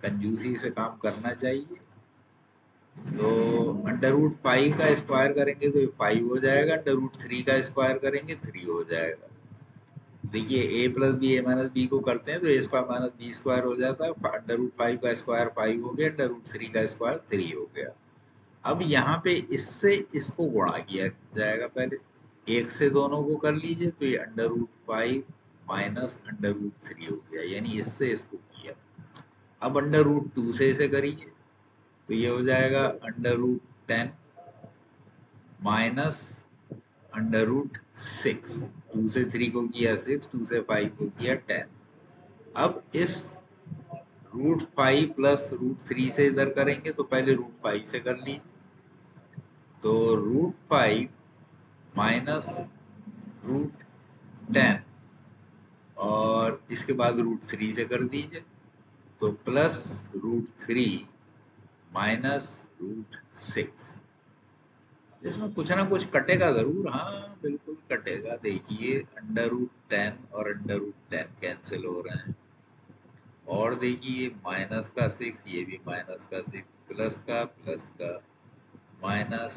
कंजूसी से काम करना चाहिए। तो अंडर रूट फाइव का स्क्वायर करेंगे तो फाइव हो जाएगा, अंडर रूट थ्री का स्क्वायर करेंगे थ्री हो जाएगा। देखिए ए plus B, A minus B को करते हैं तो A square minus B square हो जाता है, अंडर रूट फाइव का स्क्वायर फाइव हो गया, अंडर रूट थ्री का स्क्वायर थ्री हो गया। अब यहाँ पे इससे इसको गुणा किया जाएगा पहले, एक से दोनों को कर लीजिए तो ये √5 माइनस √3 हो गया, यानी इससे इसको किया। अब √2 से इसे करिए तो ये हो जाएगा √10 माइनस √6। 2 से 3 को किया 6, 2 से 5 को किया 10। अब इस √5 प्लस √3 से इधर करेंगे तो पहले √5 से कर लीजिए, तो √5 माइनस √10 और इसके बाद √3 से कर दीजिए तो प्लस √3 माइनस √6। इसमें कुछ ना कुछ कटेगा जरूर, हाँ बिल्कुल कटेगा। देखिए √10 और √10 कैंसिल हो रहे हैं, और देखिए माइनस का 6, ये भी माइनस का 6, प्लस का माइनस,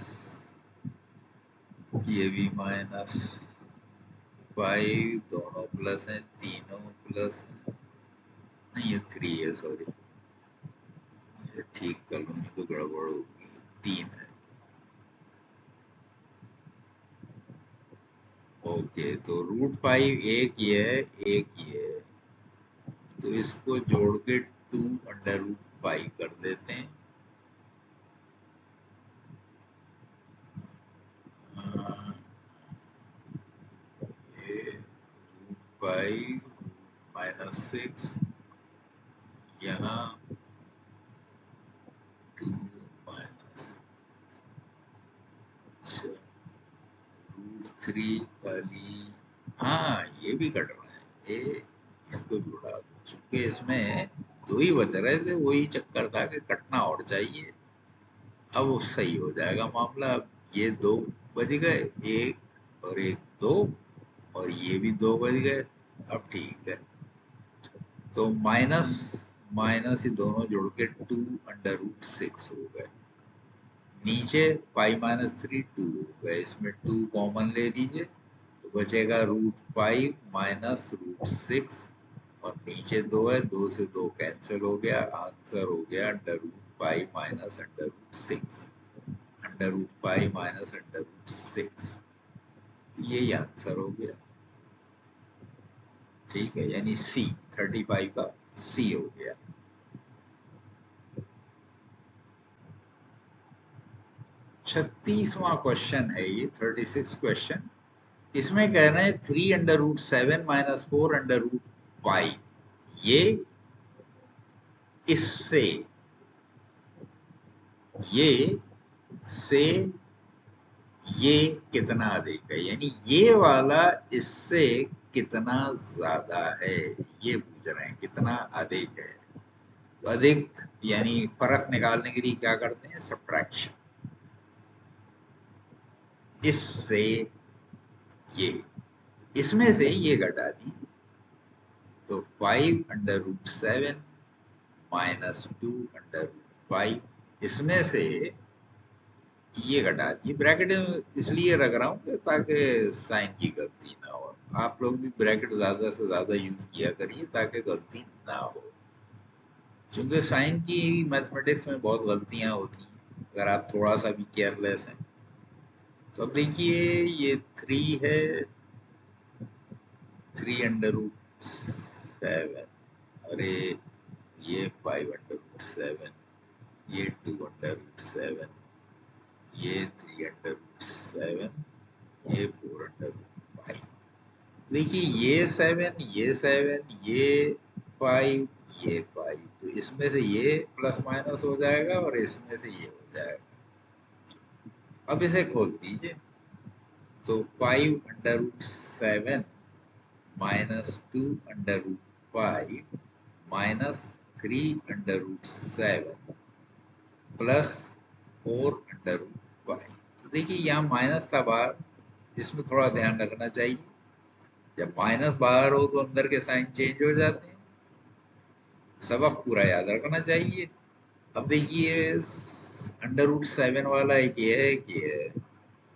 ये भी -5, दोनों प्लस हैं, तीनों प्लस हैं, नहीं ये 3 है, सॉरी, ये ठीक कर लूँ, तो गड़बड़ होगी, 3 है। ओके, तो √5 एक ये है, एक ये है, तो इसको जोड़ के 2√5 कर देते हैं। ये √5 -6, यहाँ 2 माइनस, √3 वाली, हाँ ये भी कट रहा है, ये इसको जुड़ा दो, चूंकि इसमें दो ही बच रहे थे, वही चक्कर था कि कटना और चाहिए। अब वो सही हो जाएगा मामला। अब ये दो बज गए, एक और एक दो, और ये भी दो बज गए। अब ठीक है, तो माइनस माइनस ही दोनों जोड़ के 2√6 हो गए। नीचे 5 - 3 2 हो गए, इसमें 2 कॉमन ले लीजिए तो बचेगा √5 माइनस √6, और नीचे 2 है, 2 से 2 कैंसिल हो गया, आंसर हो गया √5 माइनस √6, √5 माइनस √6, यही आंसर हो गया। ठीक है, यानी सी 35 का सी हो गया। 36वां क्वेश्चन है ये, 36 क्वेश्चन। इसमें कह रहे हैं 3√7 माइनस 4√5, ये इससे, ये से ये कितना अधिक है, यानी ये वाला इससे कितना ज्यादा है, ये पूछ रहे हैं कितना अधिक है। तो अधिक यानी फर्क निकालने के लिए क्या करते हैं, सब्ट्रैक्शन। इससे ये, इसमें से ये घटा दी तो 5√7 माइनस 2√5, इसमें से ये घटा दी। ब्रैकेट इसलिए रख रहा हूँ ताकि साइन की गलती ना हो। आप लोग भी ब्रैकेट ज्यादा से ज्यादा यूज किया करिए ताकि गलती ना हो, क्योंकि साइन की मैथमेटिक्स में बहुत गलतियां होती हैं अगर आप थोड़ा सा भी केयरलेस हैं। तो अब देखिए ये 3 है, 3√7, अरे ये 5√7, ये 2√7, ये 3√7, ये 4√5। देखिए ये 7, ये 7, ये 5, ये 5, तो इसमें से ये प्लस माइनस हो जाएगा और इसमें से ये हो जाएगा। अब इसे खोल दीजिए तो 5√7 माइनस 2√5 माइनस 3√7 प्लस 4√5। तो देखिए यहाँ माइनस था बाहर, इसमें थोड़ा ध्यान रखना चाहिए, जब माइनस बाहर हो तो अंदर के साइन चेंज हो जाते हैं, सबक पूरा याद रखना चाहिए। अब देखिए √7 वाला एक ये है, एक ये है,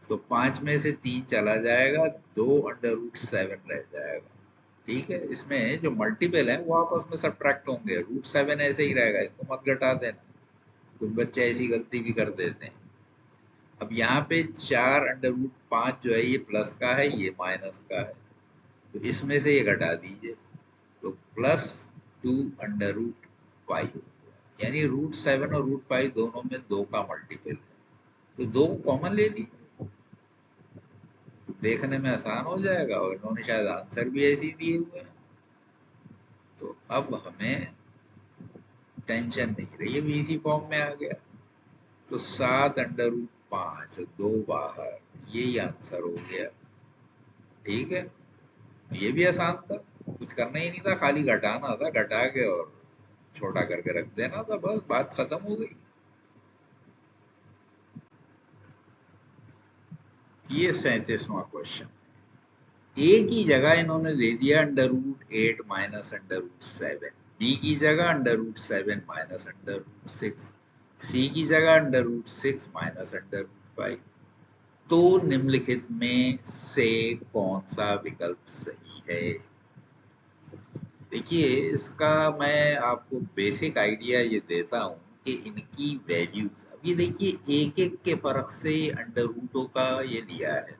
तो 5 में से 3 चला जाएगा, 2√7 रह जाएगा। ठीक है, इसमें जो मल्टीपल है वो आपस में सब्ट्रैक्ट होंगे, √7 ऐसे ही रहेगा, इसको मत घटा देना, कुछ बच्चे ऐसी गलती भी कर देते हैं। अब यहाँ पे 4√5 जो है ये प्लस का है, ये माइनस का है, तो इसमें से ये घटा दीजिए, तो +2√5, यानी √7 और √5 दोनों में 2 का मल्टीपल है, तो 2 कॉमन ले लीजिए, तो देखने में आसान हो जाएगा, और इन्होंने शायद आंसर भी ऐसे ही दिए हुए हैं, तो अब हमें टेंशन नहीं रही, अब इसी फॉर्म में आ गया, तो 7√5, 2 बाहर, यही आंसर हो गया। ठीक है, ये भी आसान था, कुछ करना ही नहीं था, खाली घटाना था, घटा के और छोटा करके रख देना था, बस बात खत्म हो गई। ये 37वां क्वेश्चन, ए की जगह इन्होंने दे दिया √8 माइनस √7, बी की जगह √7 माइनस √6, सी की जगह √6 माइनस √5, तो निम्नलिखित में से कौन सा विकल्प सही है? देखिए, इसका मैं आपको बेसिक आइडिया ये देता हूँ कि इनकी वैल्यूज, अब ये देखिए एक एक के फर्क से अंडर रूटों का ये लिया है।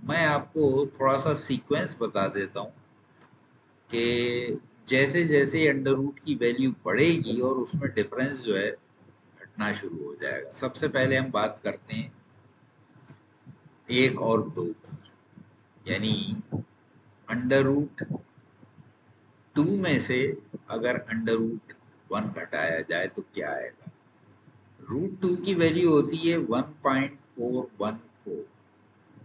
मैं आपको थोड़ा सा सीक्वेंस बता देता हूँ कि जैसे जैसे अंडर रूट की वैल्यू बढ़ेगी और उसमें डिफरेंस जो है घटना शुरू हो जाएगा। सबसे पहले हम बात करते हैं 1 और 2 की, यानी अंडर रूट 2 में से अगर अंडर रूट 1 घटाया जाए तो क्या आएगा? √2 की वैल्यू होती है 1.414,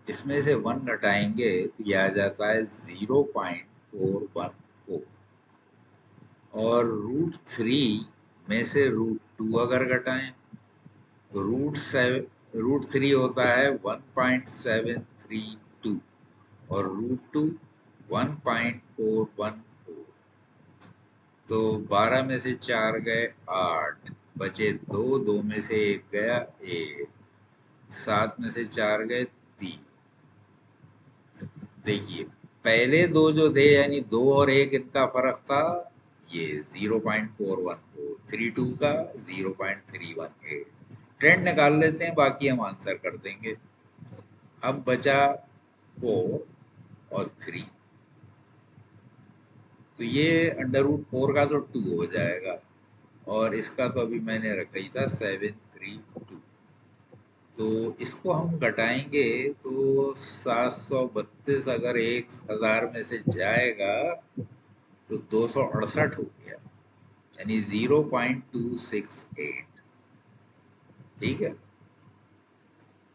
इसमें से 1 घटाएंगे तो ये आ जाता है 0.414, और √3 में से √2 अगर घटाएं तो √3 होता है 1.732, और √2 1.414, तो 12 में से 4 गए 8, बचे 2, 2 में से 1 गया 1, 7 में से 4 गए 3। देखिए, पहले दो जो थे यानी 2 और 1, इनका फर्क था ये 0.414, 32 का 0.318। ट्रेंड निकाल लेते हैं, बाकी हम आंसर कर देंगे। अब बचा 4 और 3, तो ये √4 का तो 2 हो जाएगा, और इसका तो अभी मैंने रखा ही था 732, तो इसको हम घटाएंगे तो 732 अगर 1000 में से जाएगा तो 268 हो गया, यानी 0.268। ठीक है,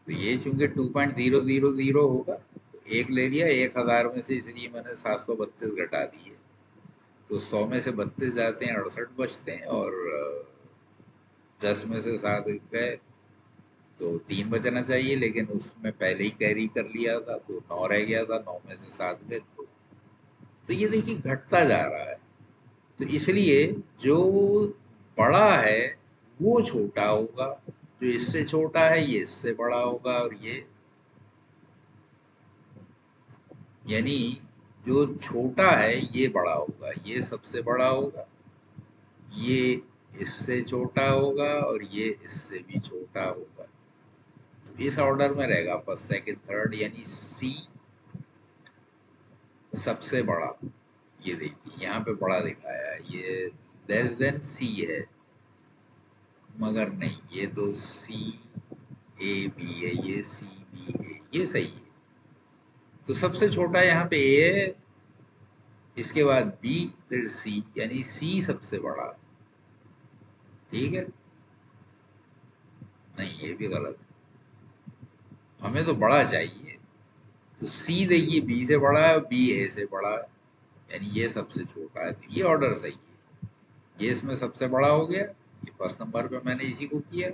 तो ये चूंकि 2.000 होगा, तो एक ले लिया 1000 में से, इसलिए मैंने 732 घटा दिए, तो 100 में से 32 जाते हैं, 68 बचते हैं, और 10 में से 7 गए तो 3 बचना चाहिए, लेकिन उसमें पहले ही कैरी कर लिया था तो 9 रह गया था, 9 में से 7 गए, तो ये देखिए घटता जा रहा है, तो इसलिए जो बड़ा है वो छोटा होगा, जो इससे छोटा है ये इससे बड़ा होगा, और ये यानी जो छोटा है ये बड़ा होगा, ये सबसे बड़ा होगा, ये इससे छोटा होगा, और ये इससे भी छोटा होगा, तो इस ऑर्डर में रहेगा फर्स्ट सेकंड थर्ड, यानी सी सबसे बड़ा। ये देखिए यहाँ पे बड़ा दिखाया है, ये लेस देन सी है, मगर नहीं, ये तो सी ए बी है, ये सी बी ए, ये सही है, तो सबसे छोटा यहाँ पे ए है, इसके बाद बी, फिर सी, यानी सी सबसे बड़ा है। ठीक है, नहीं ये भी गलत है, हमें तो बड़ा चाहिए, तो सी देखिए बी से बड़ा है, बी ए से बड़ा है, यानी ये सबसे छोटा है, तो ये ऑर्डर सही है, ये इसमें सबसे बड़ा हो गया, ये फर्स्ट नंबर पे मैंने इसी को किया,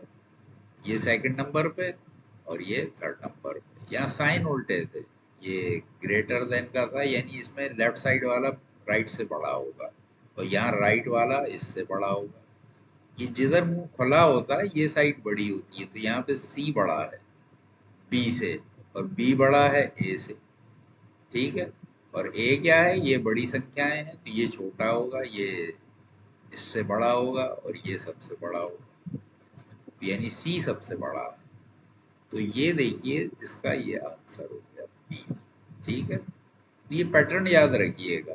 ये सेकंड नंबर पे, और ये थर्ड नंबर पे। यहाँ साइन उल्टे थे, ये ग्रेटर देन का था, यानी इसमें लेफ्ट साइड वाला राइट से बड़ा होगा, और यहाँ राइट वाला इससे बड़ा होगा, ये जिधर मुंह खुला होता है ये साइड बड़ी होती है, तो यहाँ पे सी बड़ा है बी से, और बी बड़ा है ए से। ठीक है, और ए क्या है, ये बड़ी संख्याएं हैं, तो ये छोटा होगा, ये इससे बड़ा होगा, और ये सबसे बड़ा होगा, तो यानी सी सबसे बड़ा है। तो ये देखिए इसका ये आंसर हो गया बी। ठीक है, ये पैटर्न याद रखिएगा।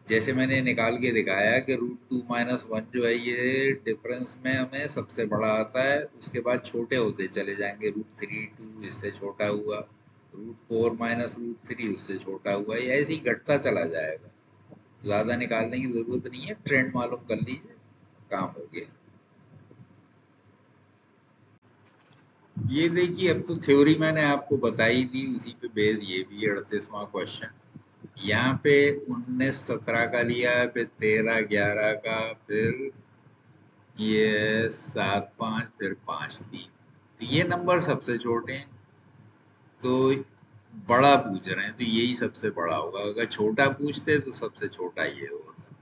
जैसे मैंने निकाल के दिखाया कि √2 - 1 जो है ये डिफरेंस में हमें सबसे बड़ा आता है, उसके बाद छोटे होते चले जाएंगे। √3 2 इससे छोटा हुआ, √4 - √3 उससे छोटा हुआ, ये ऐसे ही घटता चला जाएगा। ज्यादा निकालने की जरूरत नहीं है, ट्रेंड मालूम कर लीजिए, काम हो गया। ये देखिए अब तो थ्योरी मैंने आपको बताई दी, उसी पे बेस ये भी है 38वां क्वेश्चन। यहाँ पे 19 17 का लिया है, फिर 13 11 का, फिर ये 7 5, फिर 5 3। तो ये नंबर सबसे छोटे हैं, तो बड़ा पूछ रहे हैं तो यही सबसे बड़ा होगा। अगर छोटा पूछते तो सबसे छोटा ये होता।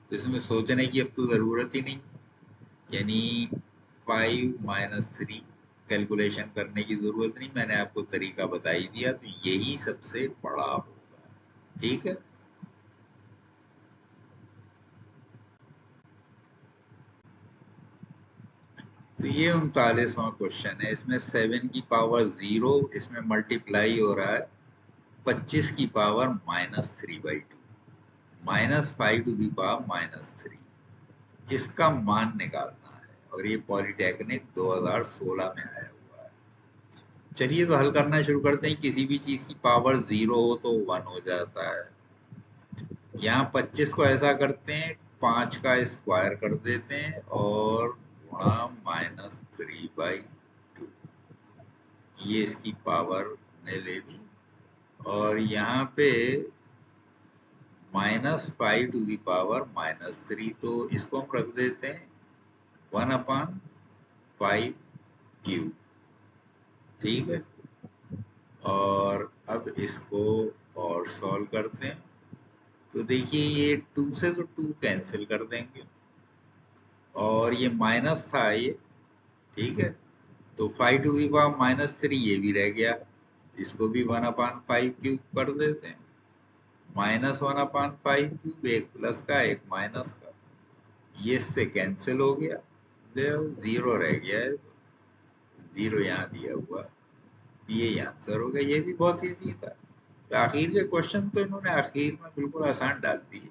तो इसमें सोचने की अब तो जरूरत ही नहीं, यानी 5 - 3 कैलकुलेशन करने की जरूरत नहीं, मैंने आपको तरीका बता ही दिया, तो यही सबसे बड़ा होगा। ठीक है, तो ये 39वां क्वेश्चन है। इसमें 7 की पावर 0, इसमें मल्टीप्लाई हो रहा है 25 की पावर -3/2, -5 to the power -3, इसका मान निकालना है। और ये पॉलिटेक्निक 2016 में आया हुआ है। चलिए तो हल करना शुरू करते हैं। किसी भी चीज की पावर 0 हो तो 1 हो जाता है। यहाँ 25 को ऐसा करते हैं, 5 का स्क्वायर कर देते हैं और गुणा -3/2, ये इसकी पावर ने ले ली। और यहाँ पे -5 to the power -3, तो इसको हम रख देते हैं 1/5 क्यूब। ठीक है, और अब इसको और सॉल्व करते हैं। तो देखिए ये 2 से तो 2 कैंसिल कर देंगे, और ये माइनस था ये। ठीक है, तो 5 to the power -3 ये भी रह गया, इसको भी 1/5 क्यूब कर देते हैं। -1/5 क्यूब, एक प्लस का एक माइनस का, ये इससे कैंसिल हो गया, जीरो रह गया है, जीरो यहाँ दिया हुआ, ये आंसर हो गया। ये भी बहुत इजी था। तो आखिर के क्वेश्चन तो इन्होंने आखिर में बिल्कुल आसान डाल दिए।